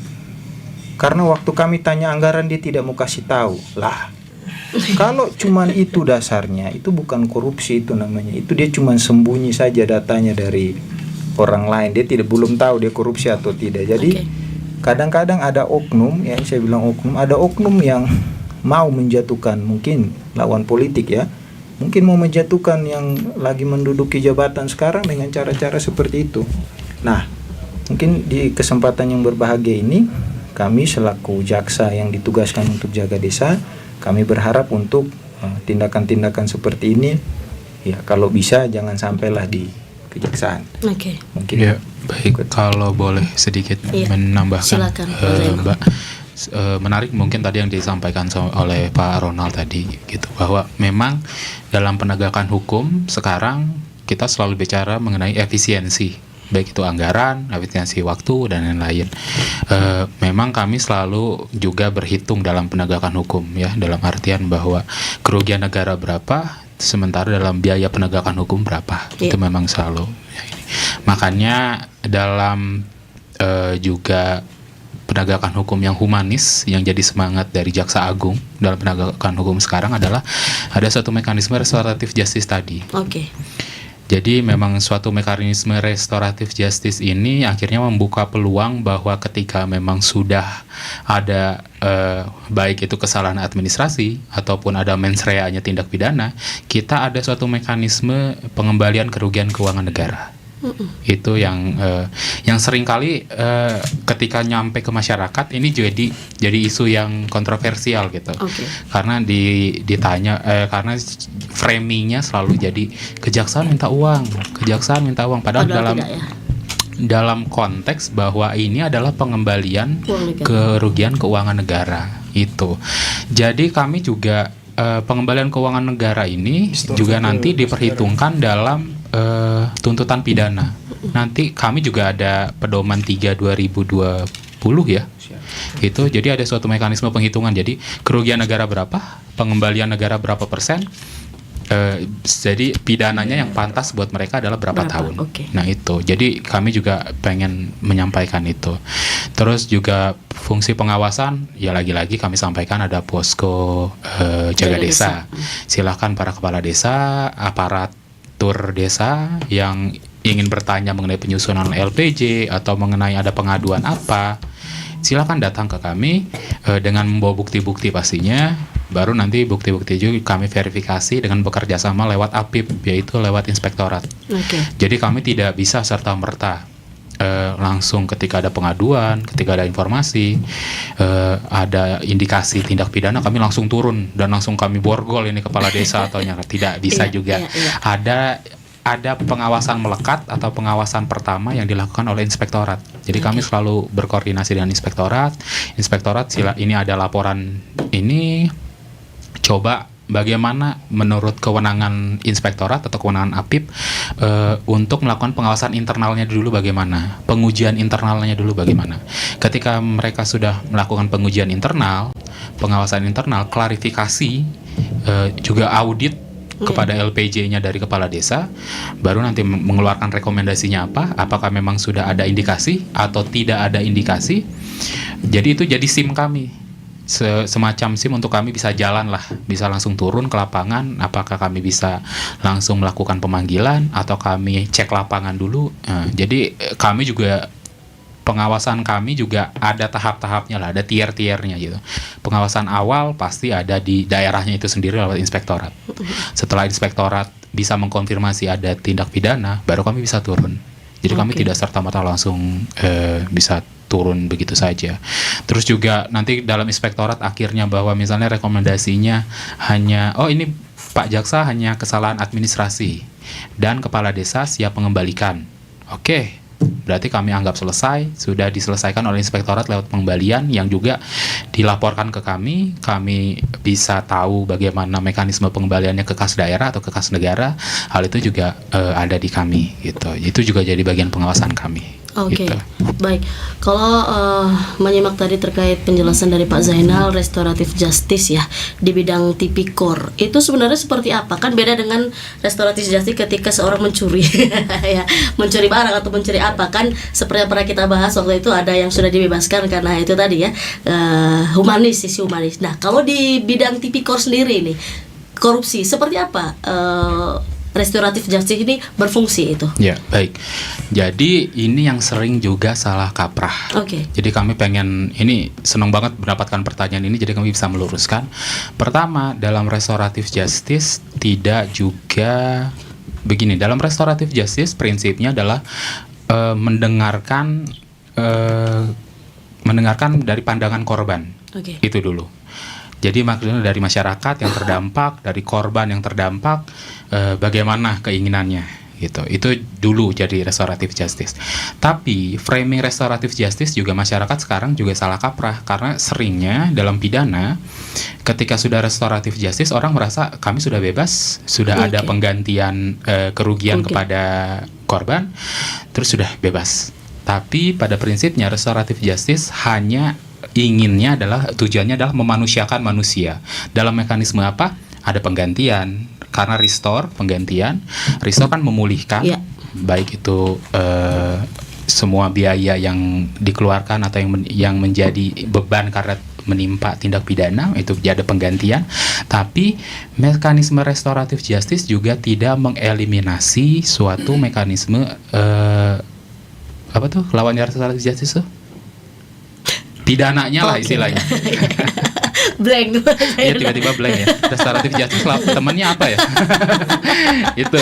"Karena waktu kami tanya anggaran dia tidak mau kasih tahu." Lah, kalau cuman itu dasarnya, itu bukan korupsi, itu namanya. Itu dia cuman sembunyi saja datanya dari orang lain. Dia belum tahu dia korupsi atau tidak. Jadi kadang-kadang ada oknum, ya, saya bilang oknum, ada oknum yang mau menjatuhkan mungkin lawan politik, ya. Mungkin mau menjatuhkan yang lagi menduduki jabatan sekarang dengan cara-cara seperti itu. Nah, mungkin di kesempatan yang berbahagia ini, kami selaku jaksa yang ditugaskan untuk jaga desa, kami berharap untuk tindakan-tindakan seperti ini, ya, kalau bisa jangan sampailah di kejaksaan. Oke. Mungkin ya, baik. Kalau boleh sedikit menambahkan, silakan, Mbak. Menarik mungkin tadi yang disampaikan oleh Pak Ronald tadi, gitu, bahwa memang dalam penegakan hukum sekarang kita selalu bicara mengenai efisiensi, baik itu anggaran, efisiensi waktu, dan lain-lain. Memang kami selalu juga berhitung dalam penegakan hukum, ya, dalam artian bahwa kerugian negara berapa, sementara dalam biaya penegakan hukum berapa. Itu memang selalu, ya, ini. Makanya dalam juga penegakan hukum yang humanis, yang jadi semangat dari Jaksa Agung dalam penegakan hukum sekarang adalah ada satu mekanisme restoratif justice tadi. Oke. Jadi memang suatu mekanisme restoratif justice ini akhirnya membuka peluang bahwa ketika memang sudah ada baik itu kesalahan administrasi ataupun ada mens rea-nya tindak pidana, kita ada suatu mekanisme pengembalian kerugian keuangan negara. Itu yang seringkali ketika nyampe ke masyarakat ini jadi isu yang kontroversial, gitu. Karena ditanya karena framingnya selalu jadi kejaksaan minta uang, padahal dalam konteks bahwa ini adalah pengembalian kerugian keuangan negara itu. Jadi kami juga pengembalian keuangan negara ini juga nanti diperhitungkan dalam tuntutan pidana. Nanti kami juga ada pedoman 3 2020, ya. Itu jadi ada suatu mekanisme penghitungan. Jadi kerugian negara berapa, pengembalian negara berapa persen. Jadi pidananya yang pantas buat mereka adalah berapa tahun. Nah, itu. Jadi kami juga pengen menyampaikan itu. Terus juga fungsi pengawasan, ya lagi-lagi kami sampaikan ada posko jaga desa. Silakan para kepala desa, aparatur desa yang ingin bertanya mengenai penyusunan LPJ atau mengenai ada pengaduan apa, silakan datang ke kami dengan membawa bukti-bukti pastinya. Baru nanti bukti-bukti juga kami verifikasi dengan bekerja sama lewat APIP, yaitu lewat inspektorat. Jadi kami tidak bisa serta-merta langsung ketika ada pengaduan, ketika ada informasi, ada indikasi tindak pidana, kami langsung turun dan langsung kami borgol ini kepala desa atau nyara. Tidak bisa juga. Ada pengawasan melekat atau pengawasan pertama yang dilakukan oleh inspektorat. Jadi kami selalu berkoordinasi dengan inspektorat. Ini ada laporan ini, coba bagaimana menurut kewenangan inspektorat atau kewenangan APIP untuk melakukan pengawasan internalnya dulu bagaimana, pengujian internalnya dulu bagaimana. Ketika mereka sudah melakukan pengujian internal, pengawasan internal, klarifikasi, juga audit kepada LPJ-nya dari kepala desa, baru nanti mengeluarkan rekomendasinya apa, apakah memang sudah ada indikasi atau tidak ada indikasi. Jadi itu jadi SIM kami. Semacam SIM untuk kami bisa jalan lah, bisa langsung turun ke lapangan, apakah kami bisa langsung melakukan pemanggilan atau kami cek lapangan dulu. Jadi kami juga, pengawasan kami juga ada tahap-tahapnya lah, ada tier-tiernya gitu. Pengawasan awal pasti ada di daerahnya itu sendiri lewat inspektorat. Setelah inspektorat bisa mengkonfirmasi ada tindak pidana, baru kami bisa turun. Jadi kami tidak serta-merta langsung bisa turun begitu saja. Terus juga nanti dalam inspektorat akhirnya bahwa misalnya rekomendasinya hanya, oh ini Pak Jaksa hanya kesalahan administrasi dan kepala desa siap mengembalikan. Oke, berarti kami anggap selesai, sudah diselesaikan oleh inspektorat lewat pengembalian yang juga dilaporkan ke kami. Kami bisa tahu bagaimana mekanisme pengembaliannya ke kas daerah atau ke kas negara. Hal itu juga ada di kami gitu. Itu juga jadi bagian pengawasan kami. Oke, Gitu. baik. Kalau menyimak tadi terkait penjelasan dari Pak Zainal, restoratif justice ya di bidang tipikor, itu sebenarnya seperti apa? Kan beda dengan restoratif justice ketika seorang mencuri, ya, mencuri barang atau mencuri apa, kan seperti yang pernah kita bahas waktu itu, ada yang sudah dibebaskan karena itu tadi ya, humanis, sisi humanis. Nah, kalau di bidang tipikor sendiri nih, korupsi seperti apa? Restoratif justice ini berfungsi itu. Ya, baik. Jadi ini yang sering juga salah kaprah. Oke. Jadi kami pengen, ini senang banget mendapatkan pertanyaan ini, jadi kami bisa meluruskan. Pertama, dalam restoratif justice tidak juga begini. Dalam restoratif justice prinsipnya adalah mendengarkan dari pandangan korban. Oke. Itu dulu. Jadi maksudnya dari masyarakat yang terdampak, dari korban yang terdampak, bagaimana keinginannya gitu. Itu dulu jadi restoratif justice. Tapi framing restoratif justice juga masyarakat sekarang juga salah kaprah, karena seringnya dalam pidana ketika sudah restoratif justice orang merasa kami sudah bebas, sudah ada penggantian kerugian kepada korban, terus sudah bebas. Tapi pada prinsipnya restoratif justice hanya inginnya adalah, tujuannya adalah memanusiakan manusia. Dalam mekanisme apa? Ada penggantian. Karena restore, penggantian. Restore kan memulihkan, baik itu semua biaya yang dikeluarkan atau yang menjadi beban karena menimpa tindak pidana, itu ada penggantian. Tapi mekanisme restoratif justice juga tidak mengeliminasi suatu mekanisme apa tuh lawannya restoratif justice tuh? Pidananya lah istilahnya. Blank. Ya tiba-tiba blank ya. Restoratif justice temannya apa ya? Itu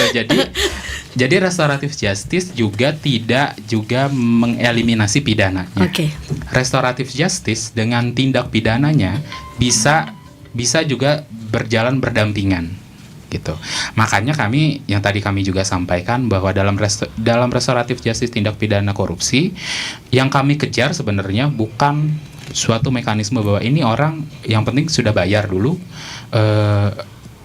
jadi restoratif justice juga tidak juga mengeliminasi pidananya. Oke. Restoratif justice dengan tindak pidananya bisa juga berjalan berdampingan gitu. Makanya kami yang tadi kami juga sampaikan bahwa dalam restoratif justice tindak pidana korupsi yang kami kejar sebenarnya bukan suatu mekanisme bahwa ini orang yang penting sudah bayar dulu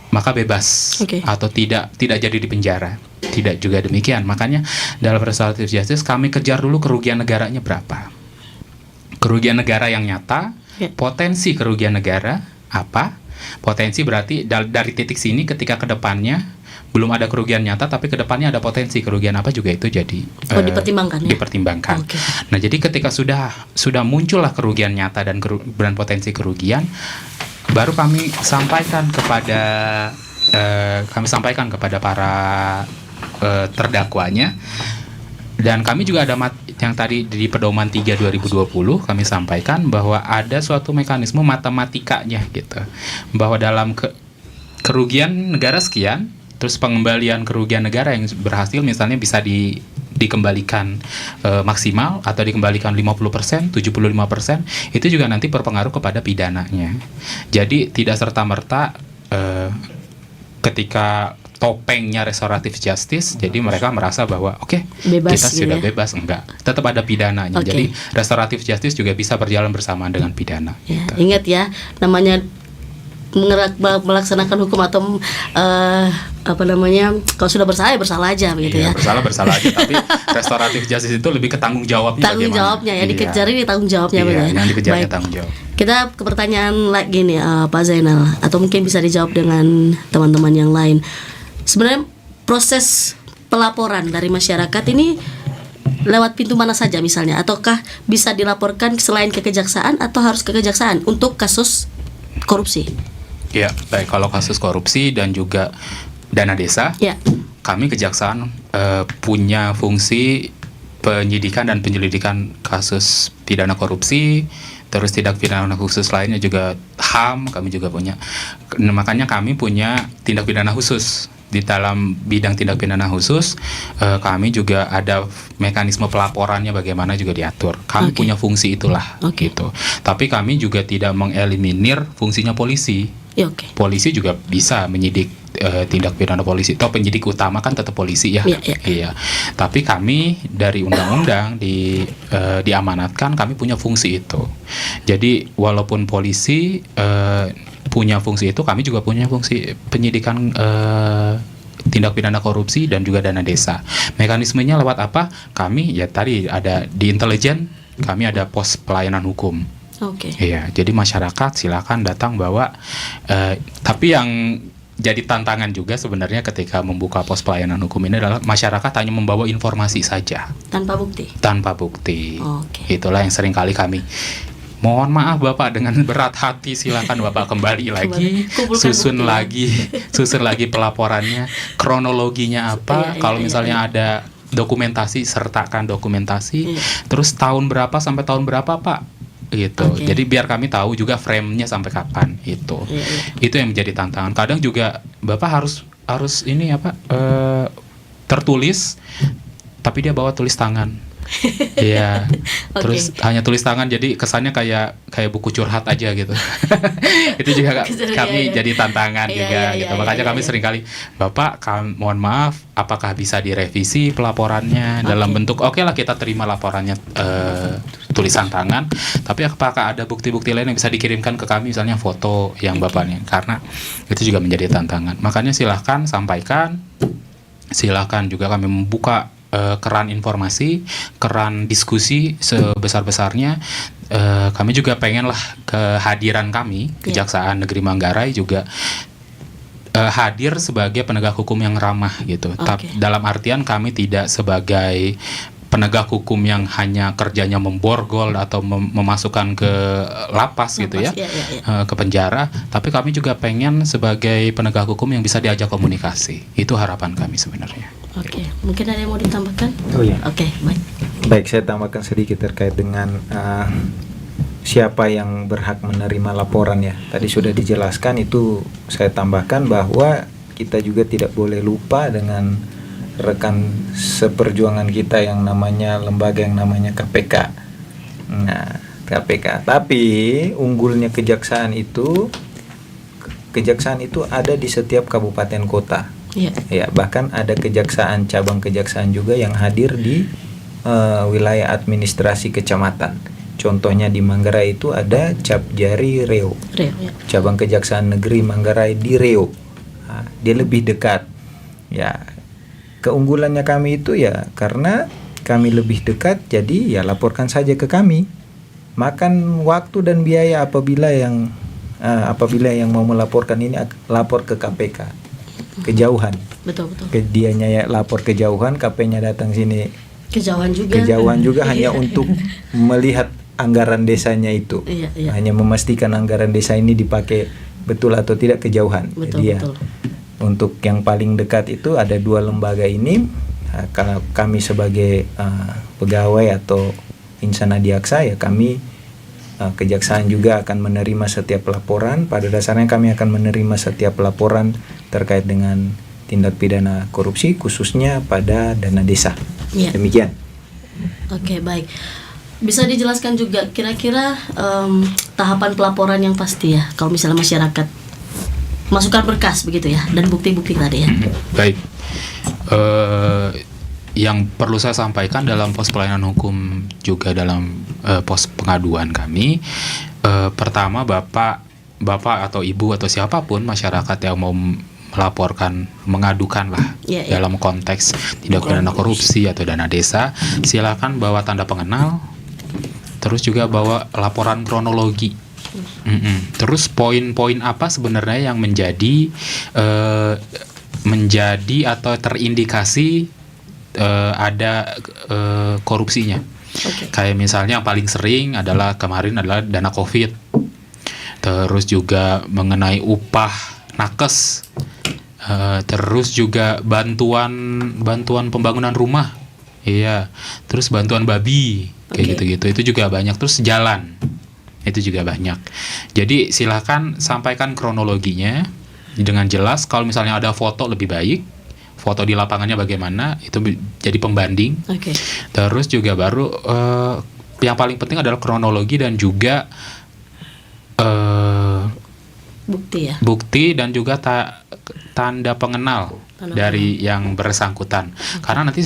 maka bebas atau tidak jadi di penjara. Tidak juga demikian. Makanya dalam restoratif justice kami kejar dulu kerugian negaranya berapa. Kerugian negara yang nyata, potensi kerugian negara apa? Potensi berarti dari titik sini ketika kedepannya belum ada kerugian nyata tapi kedepannya ada potensi kerugian apa juga itu jadi dipertimbangkan ya? Dipertimbangkan. Nah jadi ketika sudah muncullah kerugian nyata dan potensi kerugian, baru kami sampaikan kepada para terdakwanya. Dan kami juga ada yang tadi di Pedoman 3 2020 kami sampaikan bahwa ada suatu mekanisme matematikanya gitu. Bahwa dalam kerugian negara sekian, terus pengembalian kerugian negara yang berhasil misalnya bisa dikembalikan maksimal atau dikembalikan 50%, 75%, itu juga nanti berpengaruh kepada pidananya. Jadi tidak serta-merta ketika topengnya restoratif justice, jadi mereka merasa bahwa kita sudah bebas, enggak, tetap ada pidananya. Jadi restoratif justice juga bisa berjalan bersamaan dengan pidana. Ya, gitu. Ingat ya, namanya melaksanakan hukum atau kalau sudah bersalah ya bersalah aja begitu ya. Bersalah aja, tapi restoratif justice itu lebih ke tanggung jawabnya. Tanggung jawabnya ya, dikejar ini tanggung jawabnya yang dikejarnya tanggung jawab. Kita ke pertanyaan lagi nih Pak Zainal, atau mungkin bisa dijawab dengan teman-teman yang lain. Sebenarnya proses pelaporan dari masyarakat ini lewat pintu mana saja misalnya, ataukah bisa dilaporkan selain ke kejaksaan atau harus ke kejaksaan untuk kasus korupsi? Ya, baik, kalau kasus korupsi dan juga dana desa, Ya. kami kejaksaan punya fungsi penyidikan dan penyelidikan kasus pidana korupsi, terus tindak pidana khusus lainnya juga HAM kami juga punya. Makanya kami punya tindak pidana khusus. Di dalam bidang tindak pidana khusus, kami juga ada mekanisme pelaporannya bagaimana juga diatur. Kami Oke. punya fungsi itulah, gitu. Tapi kami juga tidak mengeliminir fungsinya polisi. Ya, oke. Polisi juga bisa menyidik tindak pidana polisi. Toh penyidik utama kan tetap polisi ya. Iya, iya. Iya. Tapi kami dari undang-undang diamanatkan kami punya fungsi itu. Jadi walaupun polisi punya fungsi itu, kami juga punya fungsi penyidikan tindak pidana korupsi dan juga dana desa. Mekanismenya lewat apa? Kami ya tadi ada di intelijen, kami ada pos pelayanan hukum. Oke. Iya, jadi masyarakat silakan datang bawa. Tapi yang jadi tantangan juga sebenarnya ketika membuka pos pelayanan hukum ini adalah masyarakat hanya membawa informasi saja Tanpa bukti. tanpa bukti. Oke. Itulah yang sering kali kami. Mohon maaf Bapak, dengan berat hati silakan Bapak kembali lagi, Kumpulkan bukti. susun lagi pelaporannya, kronologinya apa. Iya, Kalau iya, misalnya ada dokumentasi, sertakan dokumentasi. Iya. Terus tahun berapa sampai tahun berapa Pak? Gitu. Oke. Jadi biar kami tahu juga frame-nya sampai kapan itu. Iya, iya. Itu yang menjadi tantangan. Kadang juga Bapak harus ini apa? Tertulis tapi dia bawa tulis tangan. Iya. Terus hanya tulis tangan, jadi kesannya kayak buku curhat aja gitu. Itu juga kami Iya. jadi tantangan Iya, juga iya, gitu. iya, Makanya iya, kami iya. seringkali, Bapak mohon maaf, apakah bisa direvisi pelaporannya dalam bentuk oke lah kita terima laporannya tulisan tangan, tapi apakah ada bukti-bukti lain yang bisa dikirimkan ke kami, misalnya foto yang Bapaknya, karena itu juga menjadi tantangan. Makanya silahkan sampaikan, silahkan juga kami membuka keran informasi, keran diskusi sebesar-besarnya. Kami juga pengen lah kehadiran kami, Kejaksaan Negeri Manggarai juga hadir sebagai penegak hukum yang ramah gitu. Oke. Dalam artian kami tidak sebagai penegak hukum yang hanya kerjanya memborgol atau memasukkan ke lapas gitu ya, Iya, iya, iya. ke penjara, tapi kami juga pengen sebagai penegak hukum yang bisa diajak komunikasi. Itu harapan kami sebenarnya. Oke. Mungkin ada yang mau ditambahkan? Oh iya. Oke, baik. Baik, saya tambahkan sedikit terkait dengan siapa yang berhak menerima laporan ya. Tadi sudah dijelaskan, itu saya tambahkan bahwa kita juga tidak boleh lupa dengan rekan seperjuangan kita yang namanya lembaga yang namanya KPK. Nah, KPK. Tapi unggulnya kejaksaan itu ada di setiap kabupaten kota. Iya. Ya, bahkan ada kejaksaan, cabang kejaksaan juga yang hadir di wilayah administrasi kecamatan. Contohnya di Manggarai itu ada Capjari Riau, Rio, ya. cabang kejaksaan negeri Manggarai di Riau. Nah, dia lebih dekat. Ya, keunggulannya kami itu ya karena kami lebih dekat, jadi ya laporkan saja ke kami. Makan waktu dan biaya apabila yang mau melaporkan ini lapor ke KPK. Kejauhan. Betul, betul. Dianya ya lapor kejauhan, KP-nya datang sini Kejauhan juga. kejauhan juga hanya Iya. untuk melihat anggaran desanya itu. Iya, iya. Hanya memastikan anggaran desa ini dipakai betul atau tidak kejauhan. Betul, Jadi ya, betul. untuk yang paling dekat itu ada dua lembaga ini. Kalau kami sebagai pegawai atau insan adiaksa ya kami kejaksaan juga akan menerima setiap laporan. Pada dasarnya kami akan menerima setiap laporan terkait dengan tindak pidana korupsi khususnya pada dana desa. Iya. Demikian. Oke, baik. Bisa dijelaskan juga kira-kira tahapan pelaporan yang pasti ya, kalau misalnya masyarakat masukkan berkas begitu ya, dan bukti-bukti tadi ya. Baik. Yang perlu saya sampaikan dalam pos pelayanan hukum juga dalam pos pengaduan kami, pertama bapak atau ibu atau siapapun masyarakat yang mau melaporkan, mengadukan lah dalam konteks tindak pidana korupsi atau dana desa, silakan bawa tanda pengenal, terus juga bawa laporan kronologi Terus poin-poin apa sebenarnya yang menjadi atau terindikasi ada korupsinya? Kayak misalnya yang paling sering adalah kemarin adalah dana COVID, terus juga mengenai upah nakes, terus juga bantuan pembangunan rumah, iya, terus bantuan babi kayak gitu-gitu, itu juga banyak. Terus jalan itu juga banyak. Jadi silakan sampaikan kronologinya dengan jelas. Kalau misalnya ada foto lebih baik, foto di lapangannya bagaimana, itu jadi pembanding. Terus juga baru yang paling penting adalah kronologi dan juga bukti dan juga tanda pengenal dari yang bersangkutan. Karena nanti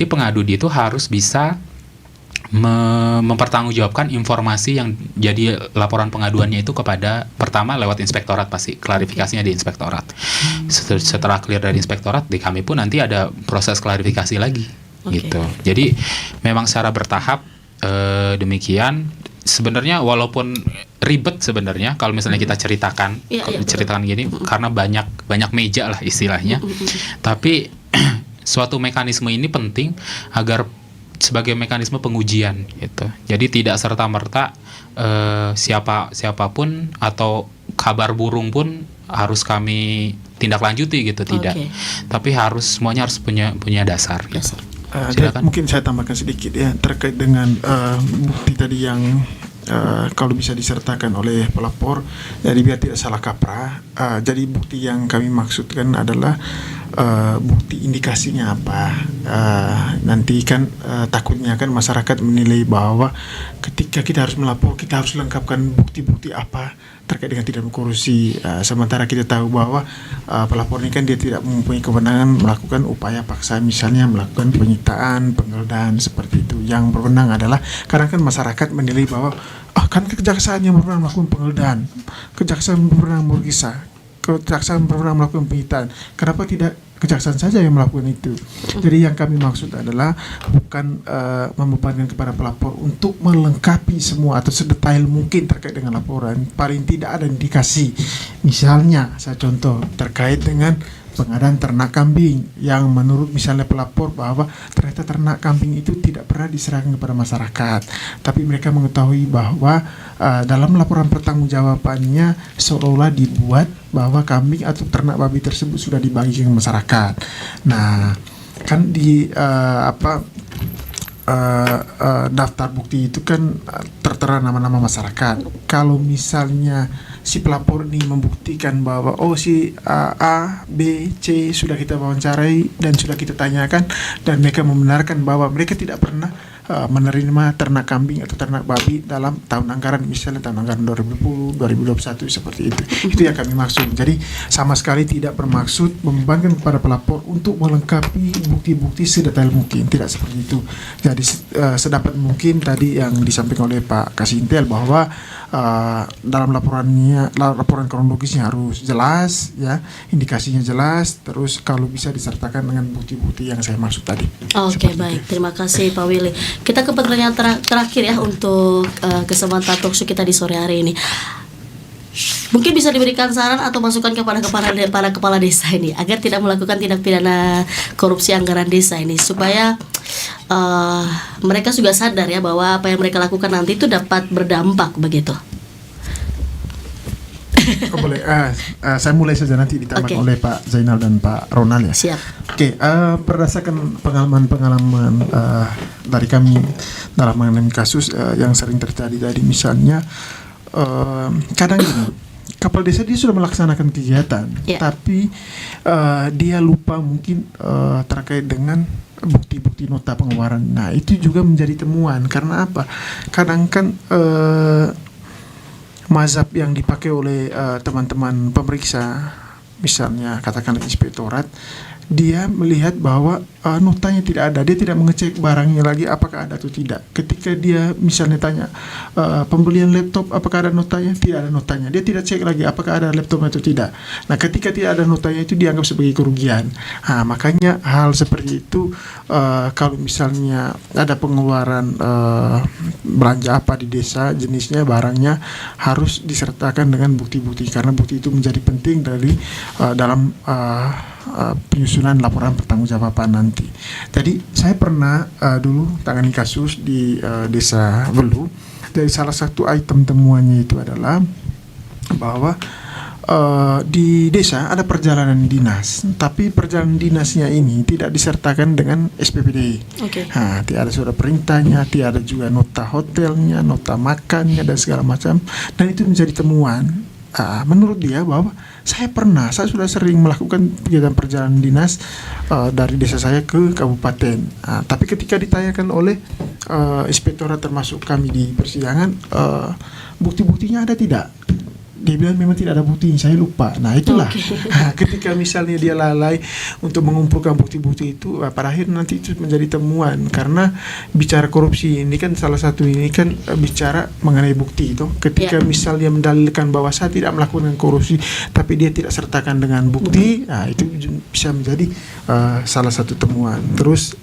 pengadu itu harus bisa mempertanggungjawabkan informasi yang jadi laporan pengaduannya itu kepada, pertama lewat inspektorat, pasti klarifikasinya di inspektorat. Setelah clear dari inspektorat, di kami pun nanti ada proses klarifikasi lagi gitu. Jadi memang secara bertahap demikian. Sebenarnya walaupun ribet sebenarnya kalau misalnya kita ceritakan gini, karena banyak meja lah istilahnya. Tapi suatu mekanisme ini penting agar sebagai mekanisme pengujian gitu. Jadi tidak serta-merta siapapun atau kabar burung pun harus kami tindak lanjuti gitu, tidak. Tapi semuanya harus punya dasar. Gitu. Mungkin saya tambahkan sedikit ya terkait dengan bukti tadi yang kalau bisa disertakan oleh pelapor, jadi biar tidak salah kaprah. Jadi bukti yang kami maksudkan adalah bukti indikasinya apa. Nanti kan takutnya kan masyarakat menilai bahwa ketika kita harus melapor, kita harus lengkapkan bukti-bukti apa terkait dengan tidak korupsi. Sementara kita tahu bahwa pelapor ini kan dia tidak mempunyai kewenangan melakukan upaya paksa, misalnya melakukan penyitaan, penggeledahan seperti itu. Yang berwenang adalah, kadang kan masyarakat menilai bahwa kan kejaksaan yang berwenang melakukan penggeledahan, kejaksaan berwenang meriksa, kejaksaan berwenang melakukan penyitaan. Kenapa tidak kejaksaan saja yang melakukan itu? Jadi yang kami maksud adalah bukan membebankan kepada pelapor untuk melengkapi semua atau sedetail mungkin terkait dengan laporan. Paling tidak ada indikasi. Misalnya, saya contoh terkait dengan pengadaan ternak kambing yang menurut misalnya pelapor bahwa ternyata ternak kambing itu tidak pernah diserahkan kepada masyarakat, tapi mereka mengetahui bahwa dalam laporan pertanggungjawabannya seolah dibuat bahwa kambing atau ternak babi tersebut sudah dibagi ke masyarakat. Nah, kan di daftar bukti itu kan tertera nama-nama masyarakat. Kalau misalnya si pelapor ini membuktikan bahwa si A, B, C sudah kita wawancarai dan sudah kita tanyakan, dan mereka membenarkan bahwa mereka tidak pernah menerima ternak kambing atau ternak babi dalam tahun anggaran, misalnya tahun anggaran 2020, 2021 seperti itu. Itu yang kami maksud. Jadi sama sekali tidak bermaksud membebankan kepada pelapor untuk melengkapi bukti-bukti sedetail mungkin, tidak seperti itu. Jadi sedapat mungkin tadi yang disampaikan oleh Pak Kasintel bahwa dalam laporan kronologisnya harus jelas, ya, indikasinya jelas, terus kalau bisa disertakan dengan bukti-bukti yang saya maksud tadi. Oke, baik, terima kasih Pak Willy. Kita ke pertanyaan terakhir ya untuk kesempatan talkshow kita di sore hari ini. Mungkin bisa diberikan saran atau masukan kepada para kepala desa ini agar tidak melakukan tindak pidana korupsi anggaran desa ini, supaya mereka juga sadar ya bahwa apa yang mereka lakukan nanti itu dapat berdampak begitu. Boleh, saya mulai saja, nanti ditambahkan oleh Pak Zainal dan Pak Ronald ya. Siap. Berdasarkan pengalaman dari kami dalam mengenai kasus yang sering terjadi tadi, misalnya kadang gini, kepala desa dia sudah melaksanakan kegiatan, tapi dia lupa mungkin terkait dengan bukti-bukti nota pengeluaran. Nah, itu juga menjadi temuan. Karena apa? Kadang kan mazhab yang dipakai oleh teman-teman pemeriksa, misalnya katakanlah inspektorat, dia melihat bahwa notanya tidak ada, dia tidak mengecek barangnya lagi apakah ada atau tidak. Ketika dia misalnya tanya pembelian laptop apakah ada notanya, tidak ada notanya, dia tidak cek lagi apakah ada laptop atau tidak. Nah, ketika tidak ada notanya itu dianggap sebagai kerugian. Nah, makanya hal seperti itu kalau misalnya ada pengeluaran belanja apa di desa, jenisnya barangnya harus disertakan dengan bukti-bukti, karena bukti itu menjadi penting dari dalam penyusunan laporan pertanggungjawaban nanti. Jadi saya pernah dulu tangani kasus di desa Belu. Dari salah satu item temuannya itu adalah bahwa di desa ada perjalanan dinas, tapi perjalanan dinasnya ini tidak disertakan dengan SPPD. Nah, tidak ada surat perintahnya, tidak ada juga nota hotelnya, nota makannya dan segala macam. Dan itu menjadi temuan. Menurut dia bahwa saya sudah sering melakukan kegiatan perjalanan dinas dari desa saya ke kabupaten. Tapi ketika ditanyakan oleh inspektorat termasuk kami di persidangan, bukti-buktinya ada tidak? Dia bilang memang tidak ada bukti, saya lupa. Nah, itulah. Ketika misalnya dia lalai untuk mengumpulkan bukti-bukti itu, pada akhir nanti itu menjadi temuan. Karena bicara korupsi ini kan salah satu ini kan bicara mengenai bukti itu. Ketika misalnya mendalilkan bahwa saya tidak melakukan korupsi, tapi dia tidak sertakan dengan bukti, nah itu bisa menjadi salah satu temuan. Terus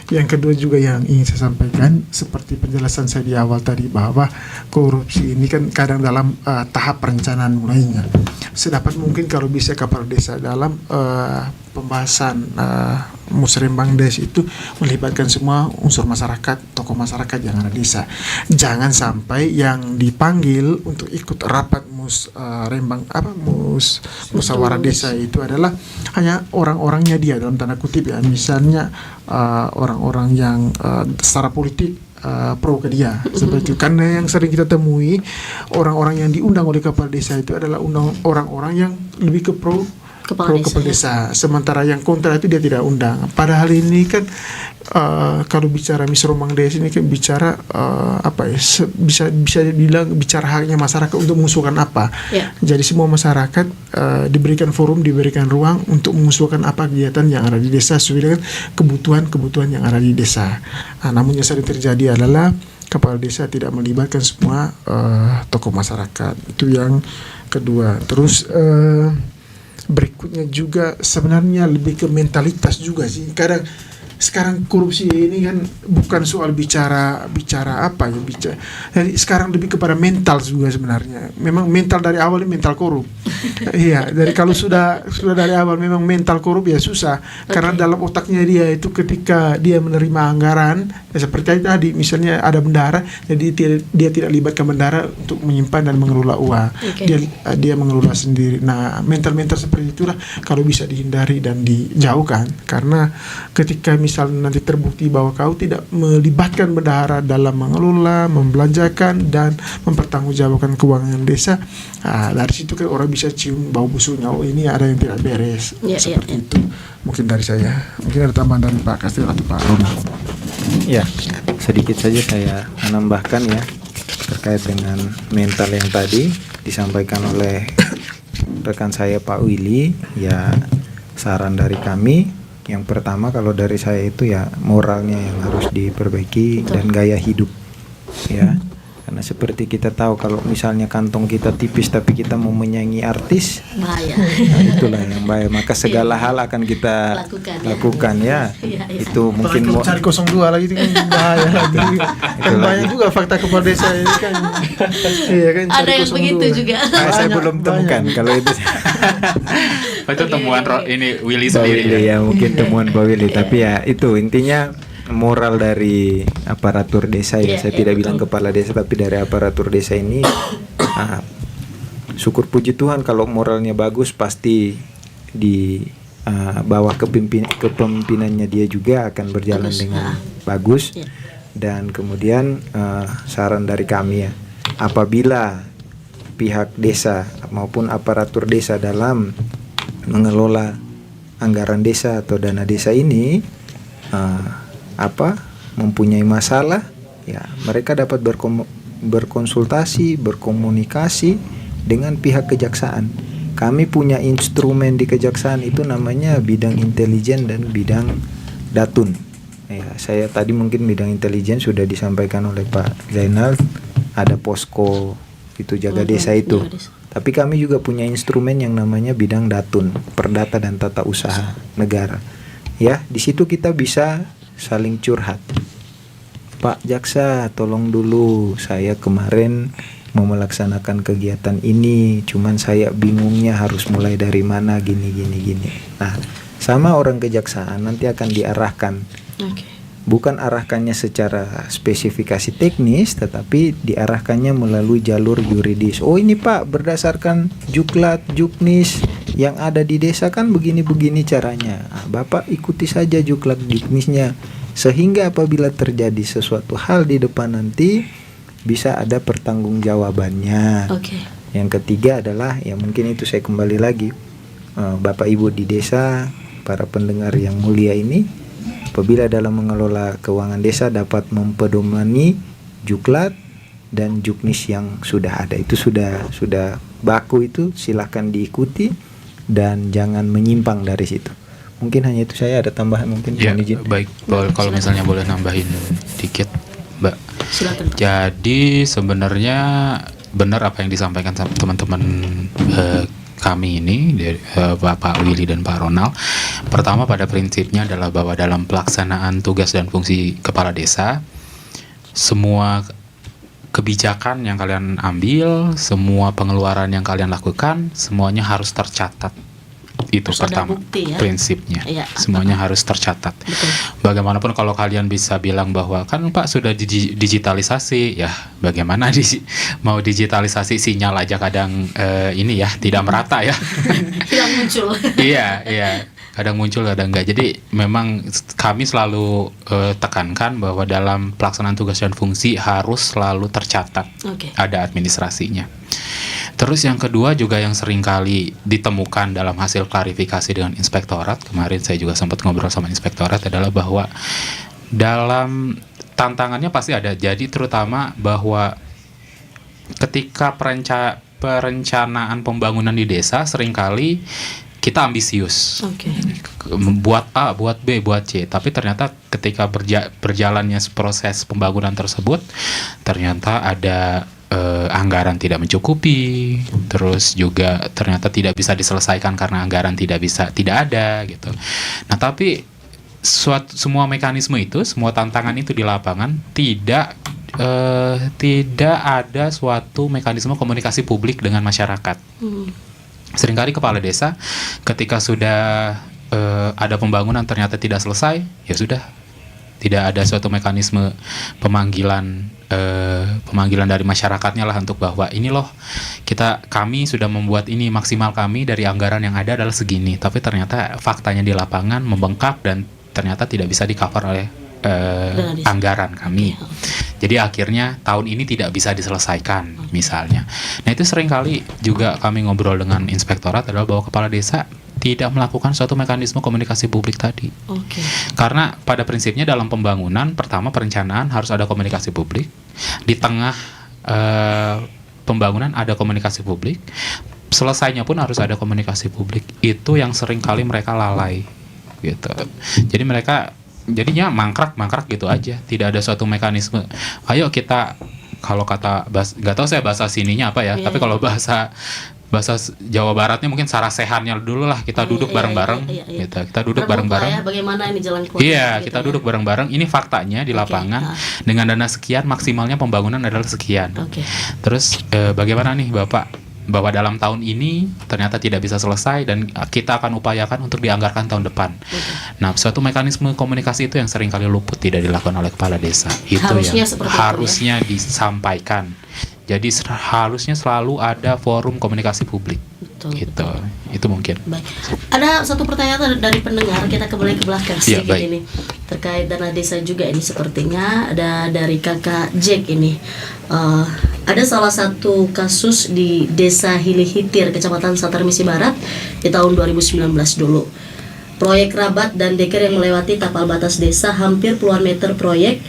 yang kedua juga yang ingin saya sampaikan, seperti penjelasan saya di awal tadi, bahwa korupsi ini kan kadang dalam tahap perencanaan mulainya. Sedapat mungkin kalau bisa kepala desa dalam pembahasan Musrembang Des itu melibatkan semua unsur masyarakat, tokoh masyarakat yang ada di desa. Jangan sampai yang dipanggil untuk ikut rapat musyawarah desa itu adalah hanya orang-orangnya dia, dalam tanda kutip ya, misalnya orang-orang yang secara politik pro ke dia, seperti itu. Karena yang sering kita temui, orang-orang yang diundang oleh kepala desa itu adalah orang-orang yang lebih ke pro kepala desa. Sementara yang kontra itu dia tidak undang. Padahal ini kan kalau bicara Musrembang Des ini kan bicara bisa dibilang bicara haknya masyarakat untuk mengusulkan apa. Jadi semua masyarakat diberikan forum, diberikan ruang untuk mengusulkan apa kegiatan yang ada di desa sesuai dengan kebutuhan yang ada di desa. Namun yang sering terjadi adalah kepala desa tidak melibatkan semua tokoh masyarakat. Itu yang kedua. Terus berikutnya juga sebenarnya lebih ke mentalitas juga sih. Kadang sekarang korupsi ini kan bukan soal bicara apa ya, jadi sekarang lebih kepada mental juga sebenarnya. Memang mental dari awal ini mental korup. Iya, dari kalau sudah dari awal memang mental korup ya susah. Karena dalam otaknya dia itu ketika dia menerima anggaran ya seperti tadi misalnya ada bendahara, jadi dia tidak libatkan bendahara untuk menyimpan dan mengelola uang. Dia mengelola sendiri. Nah, mental seperti itulah kalau bisa dihindari dan dijauhkan, karena ketika misalnya nanti terbukti bahwa kau tidak melibatkan bendahara dalam mengelola, membelanjakan dan mempertanggungjawabkan keuangan desa, dari situ kan orang bisa cium bau busuknya, oh ini ada yang tidak beres. Seperti itu mungkin dari saya. Mungkin ada tambahan dari Pak Kastil atau Pak Roma. Ya, sedikit saja saya menambahkan ya terkait dengan mental yang tadi disampaikan oleh rekan saya Pak Willy. Ya, saran dari kami yang pertama kalau dari saya itu ya moralnya yang harus diperbaiki. Dan gaya hidup ya, karena seperti kita tahu kalau misalnya kantong kita tipis tapi kita mau menyaingi artis, bahaya. Nah, itulah yang bahaya. Maka segala hal akan kita lakukan ya. Itu mungkin mau cari 02 lagi itu kan bahaya lagi. Kan banyak juga fakta kepala desa ini kan. Iya kan, ada yang begitu juga. Saya belum temukan kalau itu. Itu temuan ini Willy sendiri ya, mungkin temuan Pak Willy. Tapi ya itu intinya moral dari aparatur desa ya. Saya tidak bilang kepala desa, tapi dari aparatur desa ini syukur puji Tuhan kalau moralnya bagus, pasti di bawah kepemimpinannya dia juga akan berjalan dengan bagus. Dan kemudian saran dari kami ya, apabila pihak desa maupun aparatur desa dalam mengelola anggaran desa atau dana desa ini mempunyai masalah ya, mereka dapat berkonsultasi, berkomunikasi dengan pihak kejaksaan kami punya instrumen di kejaksaan itu namanya bidang intelijen dan bidang datun. Ya, saya tadi mungkin bidang intelijen sudah disampaikan oleh Pak Zainal, ada posko itu jaga desa itu. Tapi kami juga punya instrumen yang namanya bidang datun, perdata dan tata usaha negara. Ya, di situ kita bisa saling curhat. Pak Jaksa, tolong dulu, saya kemarin mau melaksanakan kegiatan ini, cuman saya bingungnya harus mulai dari mana, gini. Nah, sama orang kejaksaan nanti akan diarahkan. Bukan arahkannya secara spesifikasi teknis, tetapi diarahkannya melalui jalur yuridis. Oh ini Pak, berdasarkan juklat, juknis yang ada di desa kan begini-begini caranya. Nah, Bapak ikuti saja juklat juknisnya, sehingga apabila terjadi sesuatu hal di depan nanti bisa ada pertanggungjawabannya. Yang ketiga adalah, ya mungkin itu saya kembali lagi, Bapak Ibu di desa, para pendengar yang mulia ini, apabila dalam mengelola keuangan desa dapat mempedomani juklat dan juknis yang sudah ada, itu sudah baku, itu silahkan diikuti dan jangan menyimpang dari situ. Mungkin hanya itu, saya ada tambahan mungkin. Ya, baik, kalau misalnya boleh nambahin dikit, Mbak. Silakan. Jadi sebenarnya benar apa yang disampaikan sama teman-teman kami ini dari Pak Willy dan Pak Ronald. Pertama, pada prinsipnya adalah bahwa dalam pelaksanaan tugas dan fungsi kepala desa, semua kebijakan yang kalian ambil, semua pengeluaran yang kalian lakukan, semuanya harus tercatat. Itu harus pertama bukti, ya? prinsipnya. Ya. Semuanya harus tercatat. Betul. Bagaimanapun kalau kalian bisa bilang bahwa kan Pak sudah digitalisasi, ya bagaimana mau digitalisasi, sinyal aja kadang ini ya tidak merata ya. Hilang muncul. Iya, kadang muncul kadang enggak. Jadi memang kami selalu tekankan bahwa dalam pelaksanaan tugas dan fungsi harus selalu tercatat. Ada administrasinya. Terus yang kedua juga yang seringkali ditemukan dalam hasil klarifikasi dengan inspektorat, kemarin saya juga sempat ngobrol sama inspektorat, adalah bahwa dalam tantangannya pasti ada. Jadi terutama bahwa ketika perencanaan pembangunan di desa seringkali kita ambisius. Buat A, buat B, buat C, tapi ternyata ketika berjalannya proses pembangunan tersebut ternyata ada anggaran tidak mencukupi, terus juga ternyata tidak bisa diselesaikan karena anggaran tidak ada gitu. Nah, tapi semua mekanisme itu, semua tantangan itu di lapangan tidak ada suatu mekanisme komunikasi publik dengan masyarakat. Seringkali kepala desa ketika sudah ada pembangunan ternyata tidak selesai, ya sudah, tidak ada suatu mekanisme pemanggilan dari masyarakatnya lah untuk bahwa ini loh, kami sudah membuat ini, maksimal kami dari anggaran yang ada adalah segini, tapi ternyata faktanya di lapangan membengkak dan ternyata tidak bisa di-cover oleh anggaran kami. Jadi akhirnya tahun ini tidak bisa diselesaikan misalnya. Nah, itu seringkali juga kami ngobrol dengan inspektorat adalah bahwa kepala desa tidak melakukan suatu mekanisme komunikasi publik tadi. Karena pada prinsipnya dalam pembangunan, pertama perencanaan harus ada komunikasi publik. Di tengah pembangunan ada komunikasi publik. Selesainya pun harus ada komunikasi publik. Itu yang sering kali mereka lalai gitu. Jadi mereka jadinya mangkrak gitu aja. Tidak ada suatu mekanisme. Ayo kita, kalau kata nggak tahu saya bahasa sininya apa ya, tapi kalau bahasa Jawa Baratnya mungkin sarasehannya dulu lah, kita duduk bareng-bareng gitu. Kita duduk bareng-bareng. Bagaimana ini jalan keluar? Iya, kita duduk bareng-bareng. Ini faktanya di lapangan dengan dana sekian maksimalnya pembangunan adalah sekian. Terus bagaimana nih Bapak bahwa dalam tahun ini ternyata tidak bisa selesai dan kita akan upayakan untuk dianggarkan tahun depan. Nah, suatu mekanisme komunikasi itu yang sering kali luput, tidak dilakukan oleh kepala desa. Itu harusnya disampaikan. Jadi harusnya selalu ada forum komunikasi publik. Gitu. Itu mungkin. Baik. Ada satu pertanyaan dari pendengar, kita kembali ke belakang sedikit ini. Terkait dana desa juga ini sepertinya ada dari Kakak Jack ini. Ada salah satu kasus di Desa Hilihitir, Kecamatan Santarmisi Barat di tahun 2019 dulu. Proyek rabat dan deker yang melewati tapal batas desa, hampir puluhan meter proyek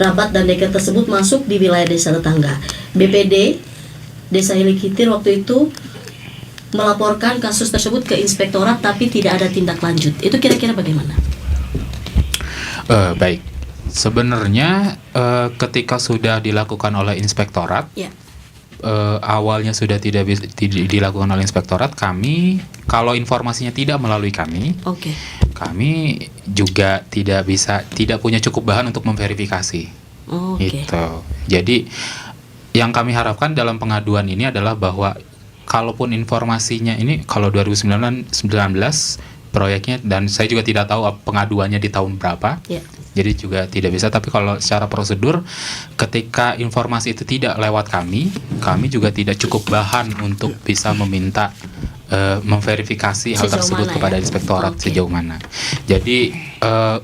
rabat dan deker tersebut masuk di wilayah desa tetangga. BPD Desa Hilihitir waktu itu melaporkan kasus tersebut ke inspektorat tapi tidak ada tindak lanjut. Itu kira-kira bagaimana? Baik, sebenarnya ketika sudah dilakukan oleh inspektorat, Ya. awalnya sudah tidak dilakukan oleh inspektorat, kami kalau informasinya tidak melalui kami, Oke. kami juga tidak punya cukup bahan untuk memverifikasi. Oke. Gitu. Jadi yang kami harapkan dalam pengaduan ini adalah bahwa kalaupun informasinya ini kalau 2019 proyeknya, dan saya juga tidak tahu pengaduannya di tahun berapa. Ya. Jadi juga tidak bisa, tapi kalau secara prosedur ketika informasi itu tidak lewat kami juga tidak cukup bahan untuk bisa meminta memverifikasi hal Sejauh tersebut mana, kepada ya? inspektorat Oke. sejauh mana. Jadi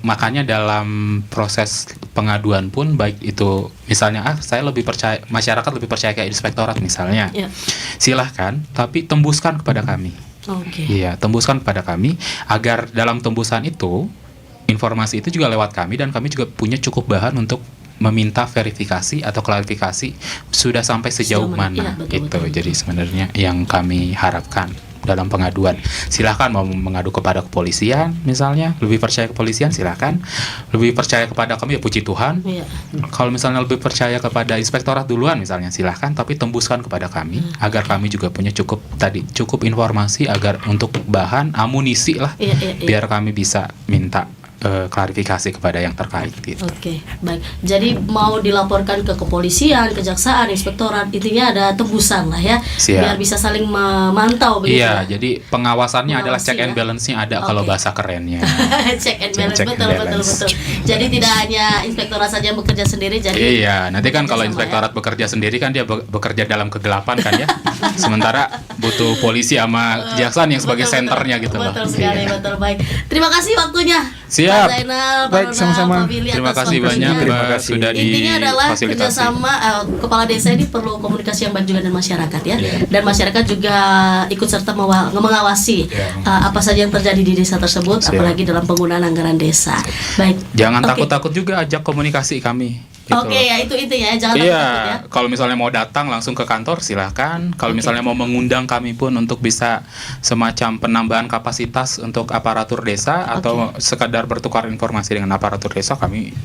makanya dalam proses pengaduan pun, baik itu misalnya masyarakat lebih percaya ke inspektorat misalnya, Ya. silahkan, tapi tembuskan kepada kami. Oke. Iya, tembuskan kepada kami agar dalam tembusan itu informasi itu juga lewat kami, dan kami juga punya cukup bahan untuk meminta verifikasi atau klarifikasi sudah sampai sejauh Sejauh mana? mana. Iya, betul, Gitu. betul. Jadi sebenarnya yang kami harapkan dalam pengaduan, silahkan mau mengadu kepada kepolisian misalnya, lebih percaya kepolisian silahkan, lebih percaya kepada kami ya puji Tuhan. Iya. Kalau misalnya lebih percaya kepada inspektorat duluan misalnya, silahkan, tapi tembuskan kepada kami agar kami juga punya cukup informasi agar untuk bahan amunisi lah, Iya, iya, iya. biar kami bisa minta klarifikasi kepada yang terkait gitu. Oke, baik. Jadi mau dilaporkan ke kepolisian, kejaksaan, inspektorat, intinya ada tembusan lah ya, Siap. biar bisa saling memantau begitu. Iya, ya? jadi pengawasannya adalah Mengawasi check and ya. balance-nya ada kalau Oke. bahasa kerennya. Check and balance, Check and betul, balance. betul. Jadi tidak hanya inspektorat saja yang bekerja sendiri, jadi Iya, nanti kan kalau bekerja sama, inspektorat bekerja sendiri kan dia bekerja dalam kegelapan kan ya. Sementara butuh polisi sama kejaksaan yang sebagai Betul, senternya gitu loh. Betul sekali, Iya. betul, baik. Terima kasih waktunya. Siap. Pak Zainal, Pak Baik, Ronald, sama-sama. Pak Billy, Terima atas kasih waktunya. banyak Terima Mbak, kasih. sudah Intinya adalah difasilitasi. kerjasama kepala desa ini perlu komunikasi yang baik juga dengan masyarakat ya, Iya. dan masyarakat juga ikut serta mengawasi Iya. apa saja yang terjadi di desa tersebut, Siap. apalagi dalam penggunaan anggaran desa. Baik. Jangan Oke. takut-takut juga ajak komunikasi kami. Gitu Oke, loh. ya itu intinya ya, jangan Iya, takut ya. kalau misalnya mau datang langsung ke kantor silahkan. Kalau Oke. misalnya mau mengundang kami pun untuk bisa semacam penambahan kapasitas untuk aparatur desa atau sekadar bertukar informasi dengan aparatur desa, kami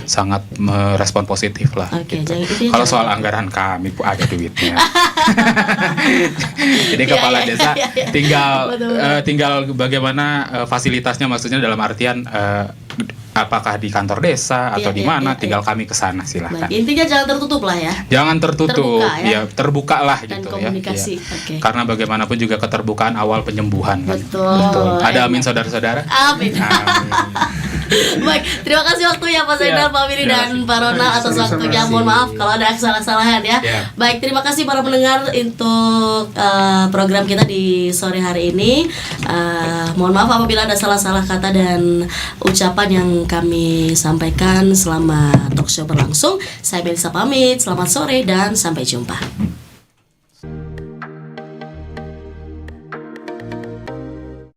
sangat merespon positif lah. Oke, gitu. jangan- itu Kalau jangan- soal anggaran kami ada duitnya. Jadi Iya, kepala iya, desa iya, iya. tinggal Betul. tinggal bagaimana fasilitasnya, maksudnya dalam artian apakah di kantor desa atau Iya, di iya, mana, iya, tinggal iya. kami ke sana silahkan. Baik, intinya jangan tertutup lah ya. Jangan tertutup, Terbuka, ya. ya terbuka lah Dan gitu komunikasi, ya. oke. Karena bagaimanapun juga keterbukaan awal penyembuhan kan. Betul. Ada amin Enak. saudara-saudara. Amin. Amin. Baik, terima kasih waktunya Pak Zainal, Ya, Pak Willy, terima dan kasih. Pak Ronald atas Sama-sama. waktunya. Mohon maaf kalau ada kesalahan-kesalahan ya. Ya. Baik, terima kasih para pendengar untuk program kita di sore hari ini. Mohon maaf apabila ada salah-salah kata dan ucapan yang kami sampaikan selama talk show berlangsung. Saya Melisa pamit, selamat sore dan sampai jumpa.